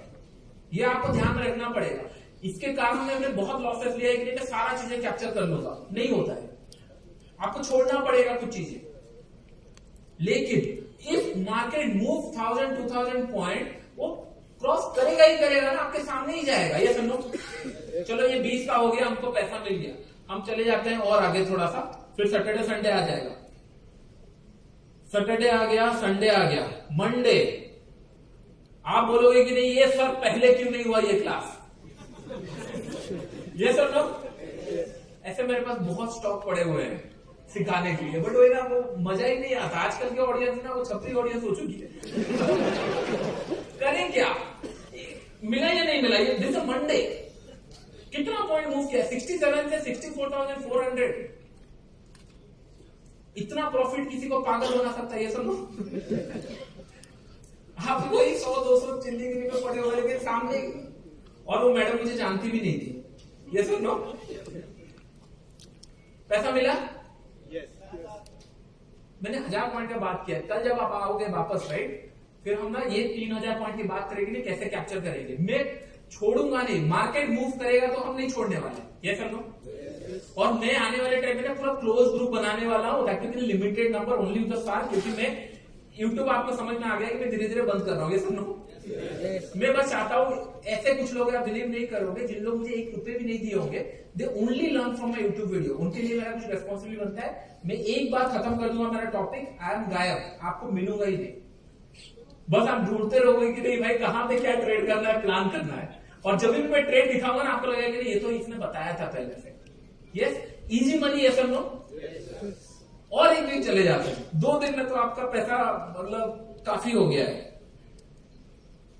ये आपको ध्यान में रखना पड़ेगा। इसके कारण मैंने बहुत लॉसेस लिया है कि मैं सारा चीजें कैप्चर कर लूंगा, नहीं होता है। आपको छोड़ना पड़ेगा कुछ चीजें। लेकिन इफ मार्केट मूव 1000-2000 पॉइंट, वो क्रॉस करेगा ही करेगा ना, आपके सामने ही जाएगा। ये सुनो, चलो ये 20 का हो गया, हमको पैसा मिल गया, हम चले जाते हैं और आगे थोड़ा सा, फिर सैटरडे संडे आ जाएगा। सैटरडे आ गया, संडे आ गया, मंडे आप बोलोगे कि नहीं ये सर पहले क्यों नहीं हुआ ये क्लास? ये सर नो, ऐसे मेरे पास बहुत स्टॉक पड़े हुए हैं, सिखाने के लिए, बट वही ना वो मजा ही नहीं आता। आजकल की ऑडियंस ना वो छपरी ऑडियंस हो चुकी है। करें क्या, मिला या नहीं मिला, ये दिस अ मंडे कितना पॉइंट मूव किया, 67 से 64,400। इतना प्रॉफिट किसी को पागल बना सकता है ये सब लोग। आप वही 100-200 चिल्लीगिरी में पड़े हुए, लेकिन सामने, और वो मैडम मुझे जानती भी नहीं थी। ये सुन लो, पैसा मिला। मैंने 1000 पॉइंट का बात किया। कल जब आप आओगे वापस, राइट, फिर हम ना ये 3000 पॉइंट की बात करेंगे, कैसे कैप्चर करेंगे। मैं छोड़ूंगा नहीं, मार्केट मूव करेगा तो हम नहीं छोड़ने वाले, ये कर लो। और मैं आने वाले टाइम में ना पूरा क्लोज ग्रुप बनाने वाला हूँ, limited number only with the star, क्योंकि मैं यूट्यूब आपको समझ में आ गया कि मैं धीरे धीरे बंद कर रहा हूँ, ये सुनो। मैं बस चाहता हूँ, ऐसे कुछ लोग आप बिलीव नहीं करोगे, जिन लोग मुझे 1 रुपए भी नहीं दिए होंगे, they only learn from my YouTube video, उनके लिए मेरा कुछ रेस्पॉन्सिबिलिटी बनता है। मैं एक बार खत्म कर दूंगा मेरा टॉपिक, आई एम गायब, आपको मिलूंगा ही नहीं। बस आप ढूंढते रहोगे कि नहीं भाई कहां पे क्या ट्रेड करना है, प्लान करना है। और जब भी मैं ट्रेड दिखाऊंगा ना, आपको लगेगा कि ये तो इसने बताया था पहले से। यस, इजी मनी, यस और नो। और एक दिन चले जाते हैं, 2 दिन में तो आपका पैसा मतलब काफी हो गया है।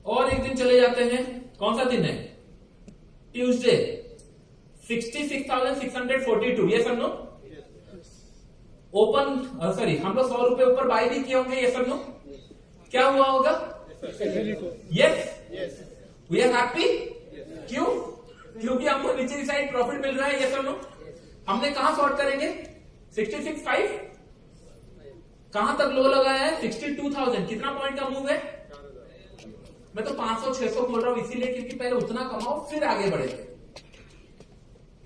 और एक दिन चले जाते हैं, कौन सा दिन है, ट्यूसडे, 66,642, ये सब नो। ओपन, सॉरी, हम लोग 100 रुपए ऊपर बाई भी किए होंगे, ये सब नो। क्या हुआ होगा, यस, वी आर हैप्पी। क्यों, क्योंकि हमको नीचे की साइड प्रॉफिट मिल रहा है, ये सब नो। हमने कहां शॉर्ट करेंगे, 66,500, कहां तक लो लगाया है, 62,000। कितना पॉइंट का मूव है, मैं तो 500-600 बोल रहा हूं, इसीलिए क्योंकि पहले उतना कमाओ फिर आगे बढ़े।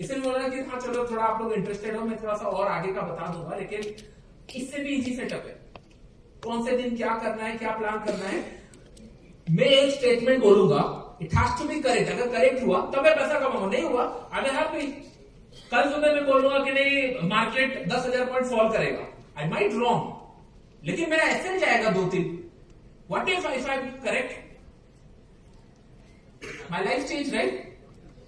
इसलिए बोल रहा कि हाँ चलो, थोड़ा आप लोग इंटरेस्टेड हो, मैं थोड़ा सा और आगे का बता दूंगा, लेकिन इससे भी इजी सेटअप है। कौन से दिन क्या करना है, क्या प्लान करना है। मैं एक स्टेटमेंट बोलूंगा, it has to be correct. अगर करेक्ट हुआ तब मैं पैसा कमाऊंगा, नहीं हुआ आई एम हैप्पी। कल सुबह मैं बोलूंगा कि नहीं मार्केट 10,000 पॉइंट फॉल करेगा, आई माइट रॉन्ग, लेकिन मेरा ऐसे जाएगा 2-3। What if I am correct, my life change, right.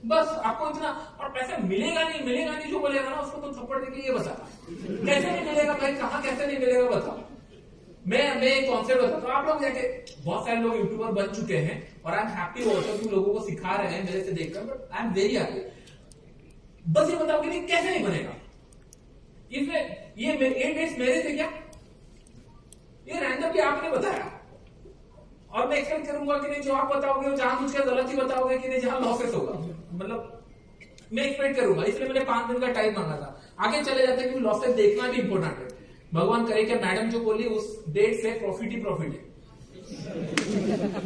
बस आपको इतना, और पैसा मिलेगा नहीं जो बोलेगा ना, उसको तुम थप्पड़ देके ये बता कैसे नहीं मिलेगा भाई, कहां कैसे नहीं मिलेगा बताओ। मैं कॉन्सेप्ट बताता हूं, आप लोग जाके, बहुत सारे लोग यूट्यूबर बन चुके हैं और आई एम हैप्पी ऑल्सो कि लोगों को सिखा रहे हैं मेरे से देखकर, but I am very happy. बस ये बताओ कि नहीं कैसे नहीं बनेगा, इसमें ये मेरे से क्या, ये रैंडमली आपने बताया, और मैं एक्सपेक्ट करूंगा कि नहीं जो आप बताओगे वो जहां मुझे गलत ही बताओगे कि नहीं, जहां लॉसेस होगा, मतलब मैं एक्सपेक्ट करूंगा। इसलिए मैंने 5 दिन का टाइम मांगा था। आगे चले जाते हैं कि लॉसेस देखना भी इंपॉर्टेंट है। भगवान करे कि मैडम जो बोली उस डेट से प्रॉफिट ही प्रॉफिट है।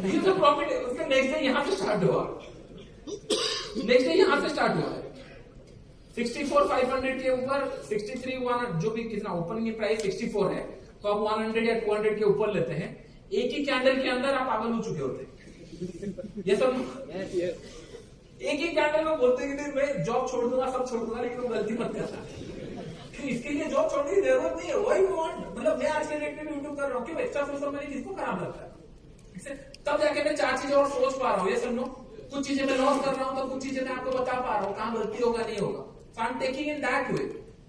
ये तो प्रॉफिट है, उसका नेक्स्ट डे यहां से स्टार्ट हुआ, है 64,500 के ऊपर, 63,100 जो भी कितना ओपनिंग प्राइस 64 है, तो आप 100 या 200 के ऊपर लेते हैं। एक ही कैंडल के अंदर आप पागल हो चुके होते। ये सब एक ही कैंडल में बोलते हैं कि मैं जॉब छोड़ दूंगा, सब छोड़ दूंगा, लेकिन वो गलती मत करना। इसके लिए जॉब छोड़ने की जरूरत नहीं है, वही वांट, मतलब मैं आज के डेट में यूट्यूब कर रहा हूँ, क्यों एक्स्ट्रा सोर्स मैंने किसको खराब लगता है। तब जाके मैं 4 चीजें और सोच पा रहा हूँ, ये समझो। कुछ चीजें मैं लॉस कर रहा हूँ, तो कुछ चीजें मैं आपको बता पा रहा हूँ कहां गलती होगा नहीं होगा। So I am taking in that way.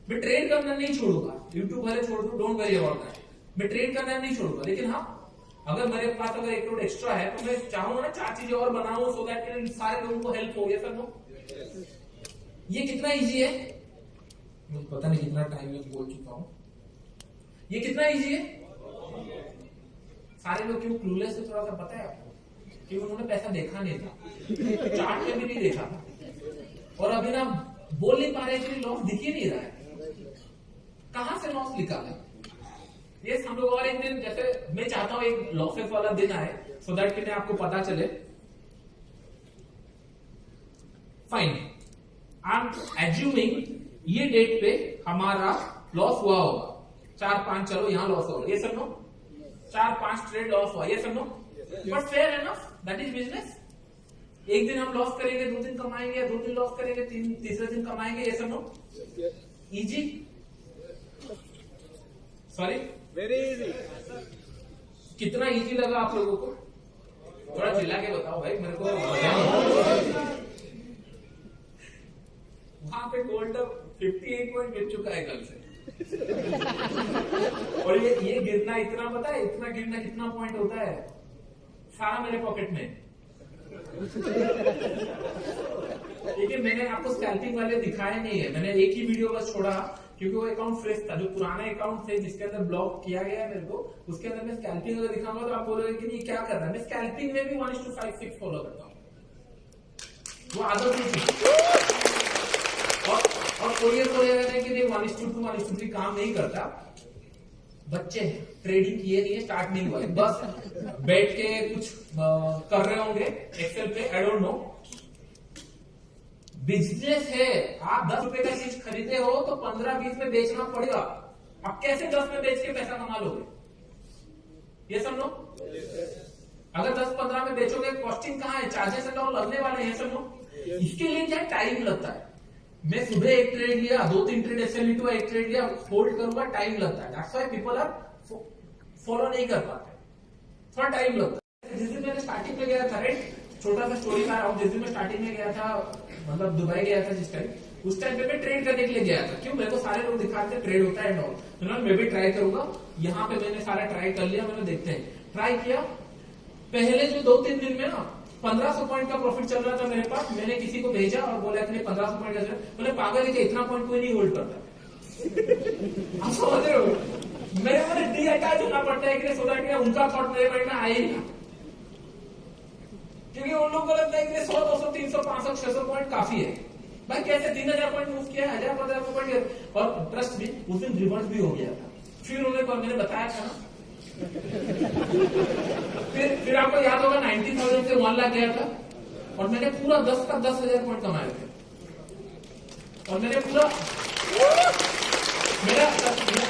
मैं ट्रेड करना नहीं छोड़ूंगा, यूट्यूब भले छोड़ दूं, डोंट वरी अबाउट दैट। मैं ट्रेड करना नहीं छोड़ूंगा, लेकिन हाँ अगर मेरे पास अगर 1 करोड़ एक्स्ट्रा है तो मैं चाहूंगा ना 4 चीजें और बनाऊं, सो दैट सारे लोगों को हेल्प हो। ये सब ये कितना इजी है, मुझे पता नहीं कितना टाइम में बोल चुका हूं। ये कितना इजी है, सारे लोग क्यों क्लूलेस है, थोड़ा सा पता है आपको, कि उन्होंने पैसा देखा नहीं था, चार्ट में भी नहीं देखा था, और अभी ना बोल नहीं पा रहे कि लॉस दिख ही नहीं रहा है, कहां से लॉस निकाले। ये हम लोग और एक दिन, जैसे मैं चाहता हूं एक लॉसेस वाला दिन आए, सो दैट कि आपको पता चले। फाइन, आई एम एज्यूमिंग ये डेट पे हमारा लॉस हुआ होगा 4-5, चलो यहां लॉस होगा, ये सब नो 4-5 ट्रेड लॉस हुआ, ये सब no, but fair enough, that is business. एक दिन हम लॉस करेंगे, 2 दिन कमाएंगे, 2 दिन लॉस करेंगे, तीसरे दिन कमाएंगे, ये सब no easy, sorry very easy. कितना इजी लगा आप लोगों को, थोड़ा चिल्ला के बताओ भाई मेरे को। वहां पे गोल्ड 58 पॉइंट गिर चुका है कल से, और ये गिरना इतना पता है, इतना गिरना कितना पॉइंट होता है, सारा मेरे पॉकेट में। देखिए मैंने आपको स्कैल्पिंग वाले दिखाए नहीं है, मैंने एक ही वीडियो बस छोड़ा क्योंकि वो अकाउंट फ्रेश था, जो पुराना अकाउंट थे जिसके अंदर ब्लॉक किया गया है मेरे को, उसके अंदर मैं स्कैल्पिंग अगर दिखाऊंगा तो आप बोलोगे कि ये क्या कर रहा है। मैं स्कैल्पिंग में भी 1:5 फॉलो करता हूँ, वो आदत नहीं थी। और कोई ये बोलेगा कि नहीं 1:2 1:3 काम नहीं करता। बच्चे ट्रेडिंग किए नहीं है, स्टार्ट नहीं हुआ है, बस बैठ के कुछ कर रहे होंगे एक्सेल पे, आई डोंट नो। बिजनेस है, आप 10 रुपए का चीज खरीदे हो तो 15-20 में बेचना पड़ेगा। आप कैसे 10 में बेच के पैसा कमा लोगे? ये सब नो। अगर 10-15 में बेचोगे, कॉस्टिंग कहाँ है, चार्जेस अकाउंट लगने वाले हैं, सब नो। इसके लिए क्या टाइम लगता है। मैं सुबह एक ट्रेड लिया, 2-3 ट्रेड एसएल हुआ, एक ट्रेड लिया, होल्ड करूंगा, टाइम लगता है। That's why people are follow नहीं कर पाते, थोड़ा टाइम लगता है। जिस दिन मैंने स्टार्टिंग में गया था, राइट, छोटा सा स्टोरी था, और जिस दिन मैं स्टार्टिंग में गया था, मतलब दुबई गया था जिस टाइम, उस टाइम पे मैं ट्रेड करने के लिए गया था। क्यों? मेरे को सारे लोग दिखाते हैं ट्रेड होता है एंड ऑल, मैं भी ट्राई करूंगा। यहाँ पे मैंने सारा ट्राई कर लिया, मैंने देखते हैं ट्राई किया। पहले जो 2-3 दिन में ना 1500 पॉइंट का प्रॉफिट चल रहा था मेरे पास। मैंने किसी को भेजा और बोला कि 1500 पॉइंट का, बोले पागल है कि इतना पॉइंट कोई नहीं होल्ड करता। आप समझ रहे हो? मेरे को डीअटैच होना पड़ता है कि सोचा कि उनका थॉट मेरे माइंड में आए ही ना, क्योंकि उन लोगों को लगता है कि 100, 200, 300, 500, 600 पॉइंट काफी है। भाई कैसे 3000 पॉइंट मूव किया, 1000-1500 पॉइंट, और ट्रस्ट भी उस दिन रिवर्स भी हो गया था। फिर उन्होंने मैंने बताया था ना, फिर आपको याद होगा 90,000 से 1 लाख गया था, और मैंने पूरा 10 का 10,000 पॉइंट कमाए थे। और मैंने पूरा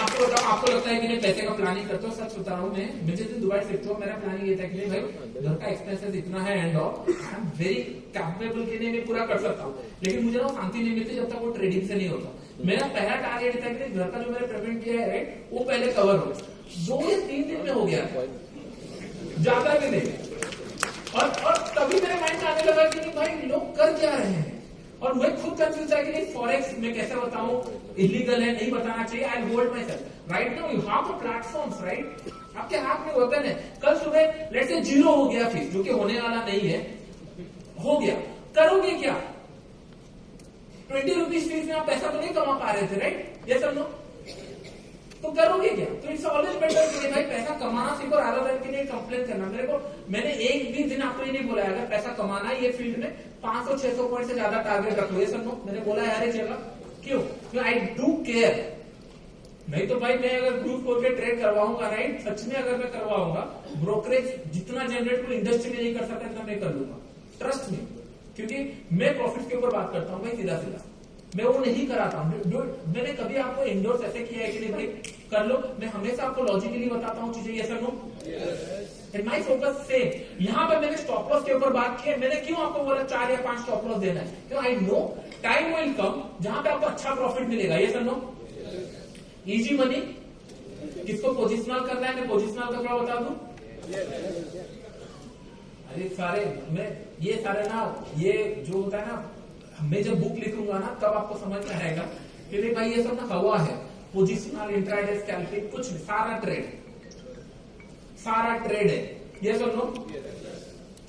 आपको बताऊं, आपको लगता है कि मैं पैसे का प्लानिंग करता हूँ, सच बता रहा हूँ। मैं जिस दिन दुबई शिफ्ट हुआ, मेरा प्लानिंग ये था कि भाई घर का एक्सपेंसेस इतना है and all, I am very capable कि नहीं मैं पूरा कर सकता हूँ। लेकिन मुझे ना शांति नहीं मिलती जब तक वो ट्रेडिंग से नहीं होता। मेरा पहला टारगेट था कि घर का जो मैंने पेमेंट किया है, राइट, वो पहले कवर हो। 2 या 3 दिन में हो गया, ज्यादा भी नहीं। और तभी मेरे माइंड में आने लगा कि नहीं भाई लोग कर क्या रहे हैं, और मैं खुद कंफ्यूज है कि नहीं फॉरेक्स में कैसे बताऊं, इलीगल है, नहीं बताना चाहिए। I hold my self right now, you have the platforms, right, आपके हाथ में वेपन है। कल सुबह लेट्स से 0 हो गया फीस, जो कि होने वाला नहीं है, हो गया, करोगे क्या? 20 रुपीज फीस में आप पैसा तो नहीं कमा पा रहे थे, राइट, ये सब लोग, तो करोगे क्या? तो इट्स ऑलवेज बेटर कि भाई पैसा कमाना सीखो, रादर देन कि नहीं कंप्लेन करना। मैंने एक भी दिन आपको ये नहीं बोला अगर पैसा कमाना है ये फील्ड में 500-600 पॉइंट से ज्यादा टारगेट रख लो, ये सब लोग मैंने बोला यार जगह। क्यों? I do care. नहीं तो भाई मैं अगर ग्रुप खोल के ट्रेड करवाऊंगा, राइट, सच में अगर मैं करवाऊंगा, ब्रोकरेज जितना जनरेट को इंडस्ट्री में नहीं कर सकता इतना मैं कर लूंगा, ट्रस्ट मी। क्योंकि मैं प्रॉफिट के ऊपर बात करता हूँ भाई, सीधा सीधा मैं वो नहीं कराता हूँ। मैंने कभी आपको इंडोर्स ऐसे किया है कि नहीं भाई कर लो, मैं हमेशा आपको लॉजिकली बताता हूँ चीजें, ये सब नो माई फोकस सेम। यहाँ पे मैंने स्टॉप लॉस के ऊपर बात की है। मैंने क्यों आपको बोला 4 या 5 स्टॉप लॉस देना है? क्यों? I know time will come जहां पे आपको अच्छा प्रॉफिट मिलेगा, ये सब नो। इजी मनी किसको पोजिशनल करना है, मैं पोजिशनल का थोड़ा बता दूं। अरे सारे मैं ये सारे ना, ये जो होता है ना, मैं जब बुक लिखूंगा ना तब आपको समझ में आएगा कि नहीं भाई ये सब ना हवा है। पोजिशनल, इंट्राडे, स्कैल्पिंग, कुछ सारा ट्रेड है, ये सब नो।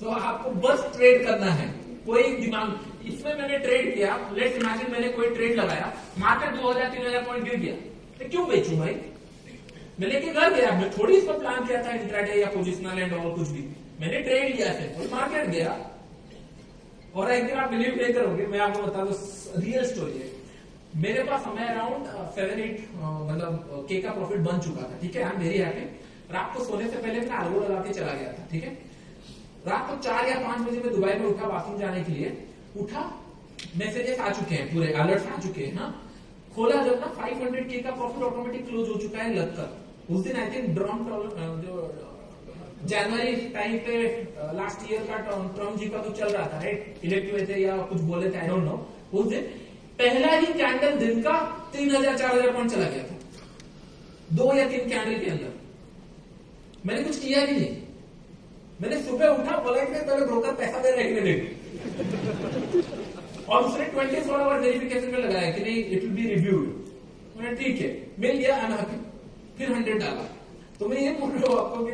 तो आपको बस ट्रेड करना है, कोई दिमाग इसमें। मैंने ट्रेड किया, लेट्स इमेजिन मैंने कोई ट्रेड लगाया, मार्केट 2000-3000 पॉइंट गिर गया, तो क्यों बेचूं भाई? मैं लेके घर गया, मैं थोड़ी इसको प्लान किया था इंट्राडे या पोजिशनल एंड और कुछ भी। मैंने ट्रेड लिया था, मार्केट गया, और एक दिन आप बिलीव नहीं करोगे, मैं आपको बता दूं रियल स्टोरी है। मेरे पास समय अराउंड 7-8 मतलब के का प्रॉफिट बन चुका था, ठीक है, आई एम वेरी हैप्पी। रात को सोने से पहले मैं आलू लगा के चला गया था, ठीक है। रात को 4 या 5 बजे में दुबई में उठा बाथरूम जाने के लिए, उठा, मैसेजेस आ चुके हैं, पूरे अलर्ट्स आ चुके हैं, हाँ। खोला जब ना 500 के का प्रॉफिट ऑटोमेटिक क्लोज हो चुका है लगकर। उस दिन आई थिंक ड्रॉन जो जनवरी टाइम पे लास्ट ईयर का ट्रम्प जी का तो चल रहा था, राइट, इलेक्ट हुए थे या कुछ बोले थे, आई डोंट नो। उस दिन पहला ही कैंडल दिन का 3000-4000 पॉइंट चला गया था, 2 या 3 कैंडल के अंदर। मैंने कुछ किया ही नहीं। मैंने सुबह उठा, बोला कि पहले ब्रोकर पैसा दे रहे हैं नहीं, और उसने 24 आवर वेरिफिकेशन में लगाया कि नहीं इट विल बी रिव्यूड। मैंने ठीक है मिल गया, आई एम हैप्पी, फिर 100 डाला। तो मैं ये बोल रहा हूँ आपको कि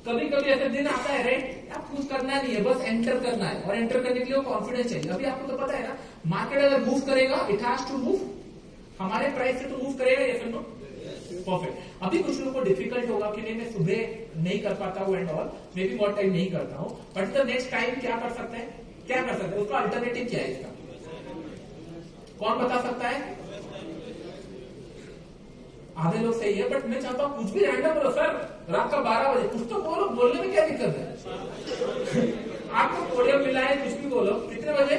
कभी कभी ऐसा दिन आता है राइट, आप कुछ करना नहीं है, बस एंटर करना है, और एंटर करने के लिए कॉन्फिडेंस चाहिए। अभी आपको तो पता है ना, मार्केट अगर मूव करेगा इट हैज टू मूव, हमारे प्राइस से तो मूव करेगा, ये सुनो परफेक्ट। अभी कुछ लोगों को डिफिकल्ट होगा कि नहीं मैं सुबह नहीं कर पाता हूँ एंड ऑल, मे बी बहुत टाइम नहीं करता हूँ, बट द नेक्स्ट टाइम क्या कर सकते हैं, क्या कर सकते हैं, उसका अल्टरनेटिव क्या है इसका, कौन बता सकता है? आधे लोग सही है, बट मैं चाहता हूं कुछ भी रैंडम बोलो सर, रात का 12 बजे कुछ तो बोलो, बोलने में क्या दिक्कत है? आपको पोडियम मिला है, कुछ भी बोलो। कितने बजे?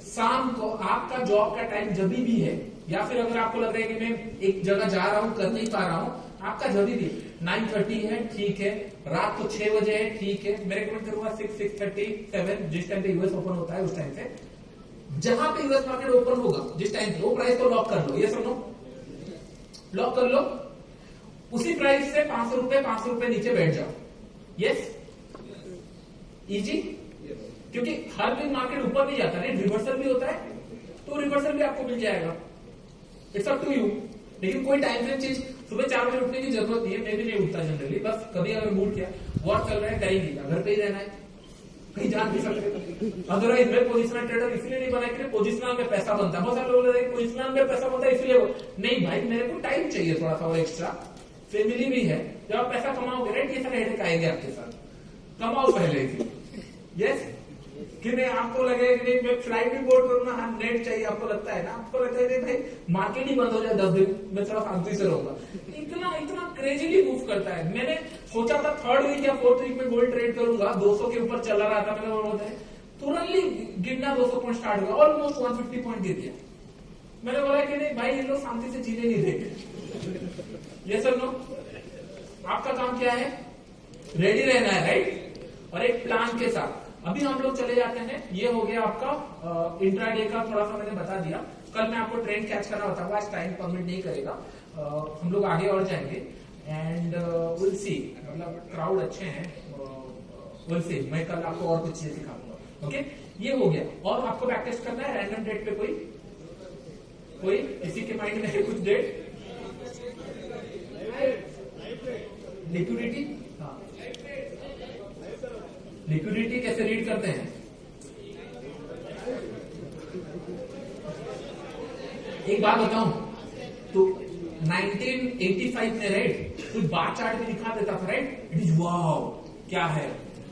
शाम को आपका जॉब का टाइम जब भी है, या फिर अगर आपको लग रहा है कि मैं एक जगह जा रहा हूं कर नहीं पा रहा हूं, आपका जब भी 9:30 है ठीक है, रात को 6 बजे है ठीक है, मैं रिकमेंड करूंगा 6:30 7 जिस टाइम पे यूएस ओपन होता है उस टाइम से, जहां पे यूएस मार्केट ओपन होगा जिस टाइम पे, वो प्राइस को लॉक कर लो, ये सुनो लॉक कर लो, उसी प्राइस से 500 रुपए नीचे बैठ जाओ। यस इजी, क्योंकि हर दिन मार्केट ऊपर नहीं जाता, नहीं रिवर्सल भी होता है, तो रिवर्सल भी आपको मिल जाएगा, इट्स अप टू यू। लेकिन कोई टाइम फ्रेम चीज, सुबह 4 बजे उठने की जरूरत नहीं है, मैं भी नहीं उठता जनरली, बस कभी अगर मूड किया वॉट चल रहा है करेंगे, घर पे ही रहना है, कहीं जान नहीं सकते। अदरवाइज मैं पोजिशनल ट्रेडर इसलिए नहीं बना कि पोजिशनल में पैसा बनता है, बहुत सारे लोग पोजिशनल में पैसा बनता है इसलिए, नहीं भाई मेरे को टाइम चाहिए थोड़ा सा और एक्स्ट्रा, फैमिली भी है, जब आप पैसा कमाओगे राइट, ये सारे हेडेक आएंगे आपके साथ, कमाओ पहले। यस कि नहीं आपको लगेगा कि नहीं मैं फ्लाइट भी बोर्ड करूंगा, हाँ नेट चाहिए, आपको लगता है ना, आपको लगता है भाई मार्केट ही बंद हो जाए 10 दिन, मैं थोड़ा शांति से रहूंगा, इतना क्रेजीली मूव करता है। मैंने सोचा था 3rd वीक या 4th वीक में गोल्ड ट्रेड करूंगा, 200 के ऊपर चला रहा था, मैंने बोला तुरंत गिरना 200 पॉइंट स्टार्ट हुआ, ऑलमोस्ट 150 पॉइंट गिर गया। मैंने बोला कि नहीं भाई ये लोग शांति से जीने नहीं देंगे। ये सर नो, आपका काम क्या है, रेडी रहना है राइट, और एक प्लान के साथ। अभी हम लोग चले जाते हैं, ये हो गया आपका इंट्राडे का, थोड़ा सा मैंने बता दिया, कल मैं आपको ट्रेंड कैच करना बताऊंगा, आज टाइम परमिट नहीं करेगा, हम लोग आगे और जाएंगे एंड विल सी, मतलब क्राउड अच्छे हैं, विल सी, मैं कल आपको और कुछ चीजें सिखाऊंगा। ओके ये हो गया, और आपको बैक टेस्ट करना है रैंडम डेट पे, कोई किसी के माइंड में है कुछ डेट? लिक्विडिटी, हाँ लिक्विडिटी कैसे रीड करते हैं? एक बात बताऊं तो 1985 में राइट कोई बार चार्ट भी दिखा देता था राइट, इट इज वाओ क्या है।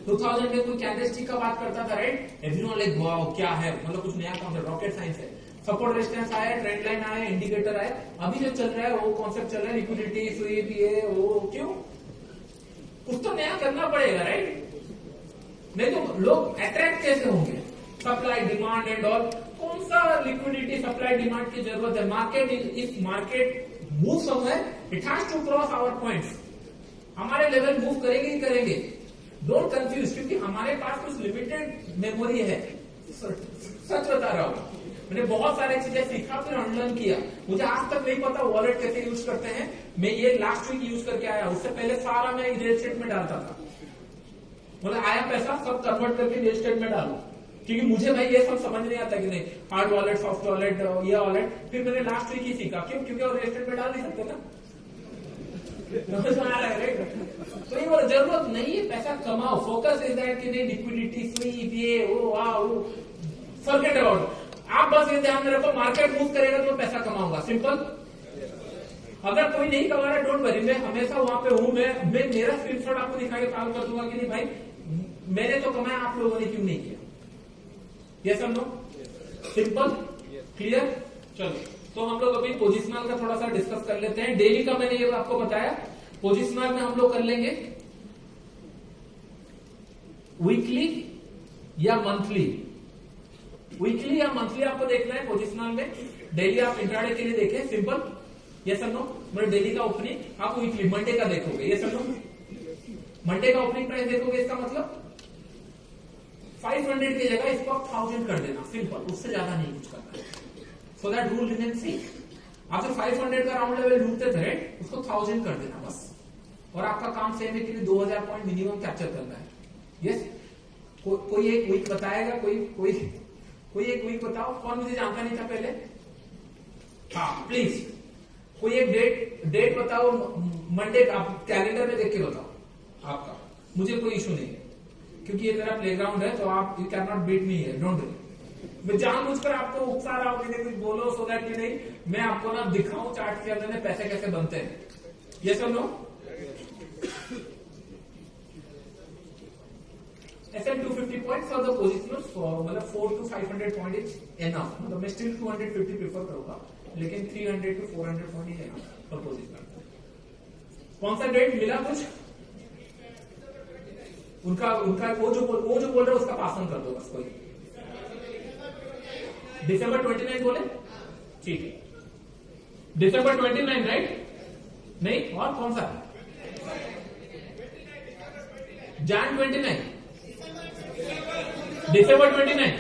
2000 में कोई कैंडलस्टिक का बात करता था राइट, एवरीवन लाइक वाओ क्या है, मतलब कुछ नया कॉन्सेप्ट, रॉकेट साइंस है। सपोर्ट रेजिस्टेंस आया, ट्रेंड लाइन आया, इंडिकेटर आया, अभी जो चल रहा है वो कॉन्सेप्ट चल रहा है लिक्विडिटी स्वीप, ये वो, क्यों? कुछ तो नया करना पड़ेगा राइट, नहीं तो लोग अट्रैक्ट कैसे होंगे? सप्लाई डिमांड एंड ऑल, कौन सा लिक्विडिटी सप्लाई डिमांड की जरूरत है? Market if market move somewhere it has to cross our points, हमारे लेवल मूव करेंगे ही करेंगे, डोंट कंफ्यूज, क्योंकि हमारे पास कुछ लिमिटेड मेमोरी है। सच बता रहा हूं, मैंने बहुत सारी चीजें सीखा फिर अनलर्न किया, मुझे आज तक नहीं पता वॉलेट कैसे यूज करते हैं, मैं ये लास्ट वीक यूज करके आया, उससे पहले सारा मैं रियल एस्टेट में डालता था, मतलब आया पैसा सब कन्वर्ट करके रियल एस्टेट में डालू, क्योंकि मुझे भाई ये सब समझ नहीं आता कि नहीं हार्ड वॉलेट सॉफ्ट वॉलेट ये वॉलेट, फिर मैंने लास्ट वीक ही सीखा, क्यों? क्योंकि और रियल एस्टेट में डाल नहीं सकते ना, समझ में आ रहा है राइट? तो ये जरूरत नहीं है, पैसा कमाओ, फोकस इज दैट कि नहीं लिक्विडिटी स्वीप ये वो फॉरगेट अबाउट, आप बस ये ध्यान में रखो मार्केट मूव करेगा तो पैसा कमाऊंगा, सिंपल। अगर कोई नहीं कमा रहा डोंट वरी, मैं हमेशा वहां पे हूं, मैं मेरा स्क्रीनशॉट आपको दिखा के कॉल कर दूंगा कि नहीं भाई मैंने तो कमाया, आप लोगों ने क्यों नहीं किया? ये सब नो सिंपल क्लियर। चलो तो हम लोग अभी पोजिशनल का थोड़ा सा डिस्कस कर लेते हैं। डेली का मैंने ये आपको बताया, पोजिशनल में हम लोग कर लेंगे वीकली या मंथली, वीकली या मंथली आपको देखना है पोजिशनल में, डेली आप इंट्राडे के लिए देखें सिंपल, ये सब नो, मतलब डेली का ओपनिंग आप वीकली मंडे का देखोगे, ये सब नो मंडे का ओपनिंग प्राइस देखोगे, इसका मतलब 500 की जगह इसको आप 1000 कर देना, सिंपल, उससे ज्यादा नहीं कुछ करना है, so that rule remain same. आप जो 500 का राउंड लेवल ढूंढते थे राइट, उसको 1000 कर देना बस, और आपका काम सेम है कि 2000 पॉइंट मिनिमम कैप्चर करना है। यस कोई एक वीक बताएगा, कोई एक वीक बताओ, कौन मुझे जानता नहीं था पहले, हाँ प्लीज कोई एक डेट बताओ, मंडे का आप कैलेंडर में देख के बताओ आपका, मुझे कोई इशू नहीं है क्योंकि ये मेरा प्लेग्राउंड है, तो आप you can not beat me है, डोंट डू। मैं जानबूझकर आपको उकसा रहा हूं कि कुछ बोलो सो दैट कि नहीं मैं आपको ना दिखाऊं चार्ट के अंदर में पैसे कैसे बनते हैं। यस और no? SM 250 point for the positioners, मतलब 4 to 500 पॉइंट इज एनफ, मतलब मैं स्टिल 250 प्रेफर करूंगा, लेकिन 300 to 400 point is enough for positioner. कौन सा डेट मिला कुछ? उनका वो जो बोल रहे उसका पास ऑन कर दो बस कोई। दिसंबर 29 बोले, ठीक है दिसंबर 29 राइट? नहीं और कौन सा? Jan 29, दिसंबर 29।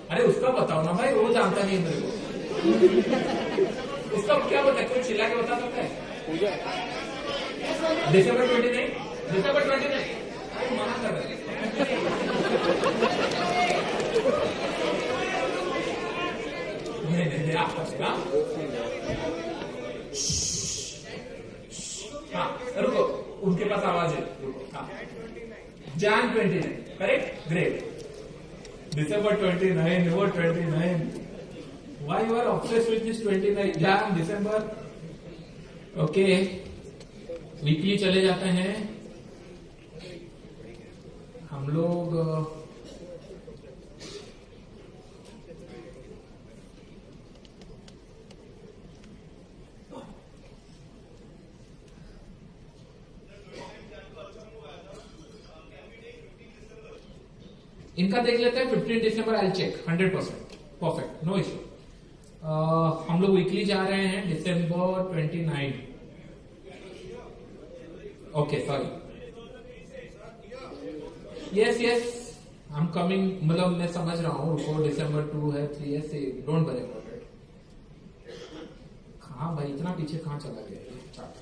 अरे उसका बताओ ना भाई, वो जानता नहीं है मेरे को, उसका क्या बता, कोई चिल्ला के बता सकता है? दिसंबर 29, दिसंबर 29 मना कर रहे नहीं आपका हाँ रुको, उनके पास आवाज है, हाँ Jan 29 करेक्ट, ग्रेट। दिसंबर 29, वो 29, why you are obsessed with this 29? Jan, दिसंबर, ओके वीकली चले जाते हैं हम लोग। इनका देख लेते हैं 15 दिसंबर, I check 100% perfect, no issue. हम लोग वीकली जा रहे हैं दिसंबर 29, okay sorry, yes I am coming, मतलब मैं समझ रहा हूँ, रुको दिसंबर 2 है, 3 है, डोंट वरी अबाउट इट। हाँ भाई इतना पीछे कहाँ चला गया ये चार्ट?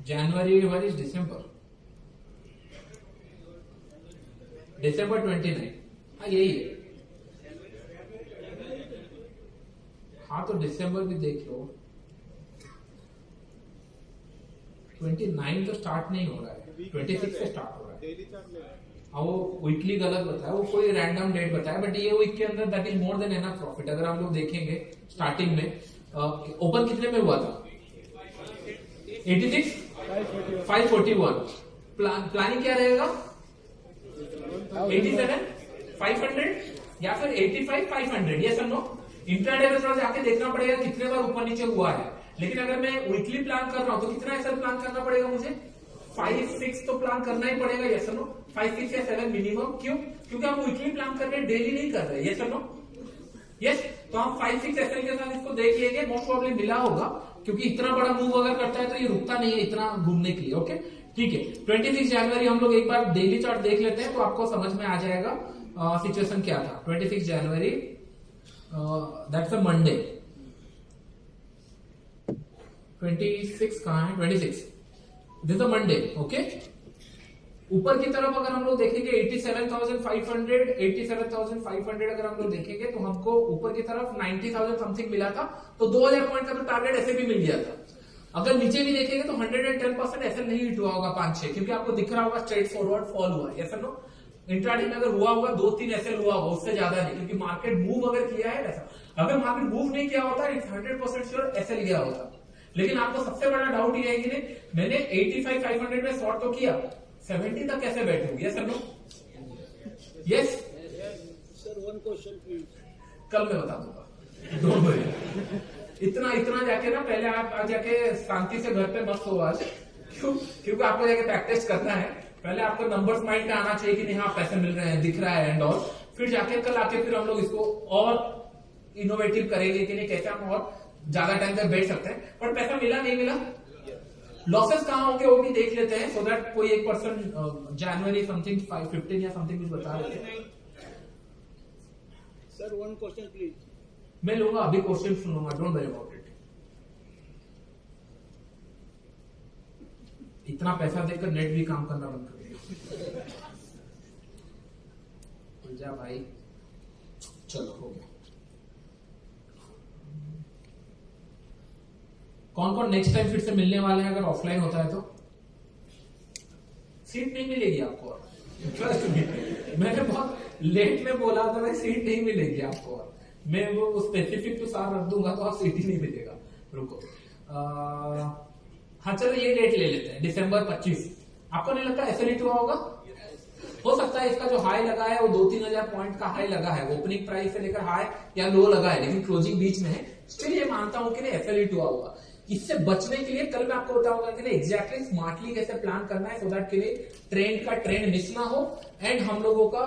जनवरी इज दिसंबर, दिसंबर 29, हाँ यही है। हाँ तो दिसंबर भी देख लो, 29 तो स्टार्ट नहीं हो रहा है, 26 से स्टार्ट हो रहा है। हाँ वो वीकली गलत बताया, वो कोई रैंडम डेट बताया, बट ये वीक के अंदर that is more than enough profit. अगर हम लोग देखेंगे स्टार्टिंग में ओपन कितने में हुआ था? 86, 541। प्लानिंग क्या रहेगा? 87, 500 या फिर 85, 500, ये सब नो। इंट्राडे में थोड़ा जाके देखना पड़ेगा कितने बार ऊपर नीचे हुआ है, लेकिन अगर मैं वीकली प्लान कर रहा हूं तो कितना ऐसा प्लान करना पड़ेगा मुझे? 5, 6 तो प्लान करना ही पड़ेगा, ये सब नो। 5, 6 या 7 मिनिमम। क्यों? क्योंकि हम वीकली प्लान कर रहे हैं, डेली नहीं कर रहे, ये सब नो। यस, तो हम 5, 6 एसएल के साथ इसको देख लेंगे, मोस्ट प्रॉब्लम मिला होगा, क्योंकि इतना बड़ा मूव अगर करता है तो ये रुकता नहीं है इतना घूमने के लिए। ओके ठीक है, 26 जनवरी हम लोग एक बार डेली चार्ट देख लेते हैं तो आपको समझ में आ जाएगा सिचुएशन क्या था। 26 जनवरी दैट्स अ मंडे। 26 कहां है? 26 दिस अ मंडे। ओके, ऊपर की तरफ अगर हम लोग देखेंगे 87,500 अगर हम लोग देखेंगे तो हमको ऊपर की तरफ 90,000 समथिंग मिला था, तो 2000 पॉइंट का तो टारगेट ऐसे भी मिल गया था। अगर नीचे भी देखेंगे तो 110% ऐसे नहीं हिट हुआ होगा 5-6, क्योंकि आपको दिख रहा होगा स्ट्रेट फॉरवर्ड फॉल हुआ है, ऐसा नो। इंट्राडे में अगर हुआ होगा 2-3 ऐसे हुआ होगा, उससे ज्यादा नहीं, क्योंकि मार्केट मूव अगर किया है ऐसा। अगर मार्केट मूव नहीं किया होता 100% श्योर ऐसे गया होता। लेकिन आपको सबसे बड़ा डाउट ये है कि नहीं, मैंने 85,500 में शॉर्ट तो किया, 70 तक कैसे बैठूंगी? Yes sir no? Yes sir, one question please. कल मैं बता दूंगा, डोंट वरी। इतना जाके ना पहले आप जाके शांति से घर पे मत सो आज, क्योंकि आपको जाके प्रैक्टिस करना है। पहले आपको नंबर्स माइंड में आना चाहिए कि नहीं हाँ पैसे मिल रहे हैं, दिख रहा है एंड ऑल। फिर जाके कल आके फिर हम लोग इसको और इनोवेटिव करेंगे कि नहीं, कैसे हम और ज्यादा टाइम तक बैठ सकते हैं। पर पैसा मिला नहीं मिला, लॉसेस कहां होंगे वो भी देख लेते हैं, सो दैट कोई एक पर्सन जनवरी समथिंग 15 या समथिंग कुछ बता रहे थे। Sir, one question please. मैं लूंगा अभी, क्वेश्चन सुनूंगा, डोंट वरी अबाउट इट। इतना पैसा देकर नेट भी काम करना बंद कर दिया। जा भाई, चलो हो गया। कौन कौन नेक्स्ट टाइम फिर से मिलने वाले हैं अगर ऑफलाइन होता है तो? सीट नहीं मिलेगी आपको और, ट्रस्ट मी, मैंने बहुत लेट में बोला था भाई सीट नहीं मिलेगी आपको और, मैं वो स्पेसिफिक तो सार रख दूंगा तो आप सीट ही नहीं मिलेगा। रुको, हाँ चलो ये डेट ले लेते हैं, दिसंबर 25। आपको नहीं लगता SLE हुआ होगा? हो सकता है इसका जो हाई लगा है वो 2-3 हजार पॉइंट का हाई लगा है, ओपनिंग प्राइस से लेकर हाई या लो लगा है, लेकिन क्लोजिंग बीच में है। स्टिल ये मानता हूं कि नहीं SLE हुआ होगा। इससे बचने के लिए कल मैं आपको बताऊंगा कि एग्जैक्टली स्मार्टली कैसे प्लान करना है, सो दैट के लिए ट्रेंड मिस ना हो एंड हम लोगों का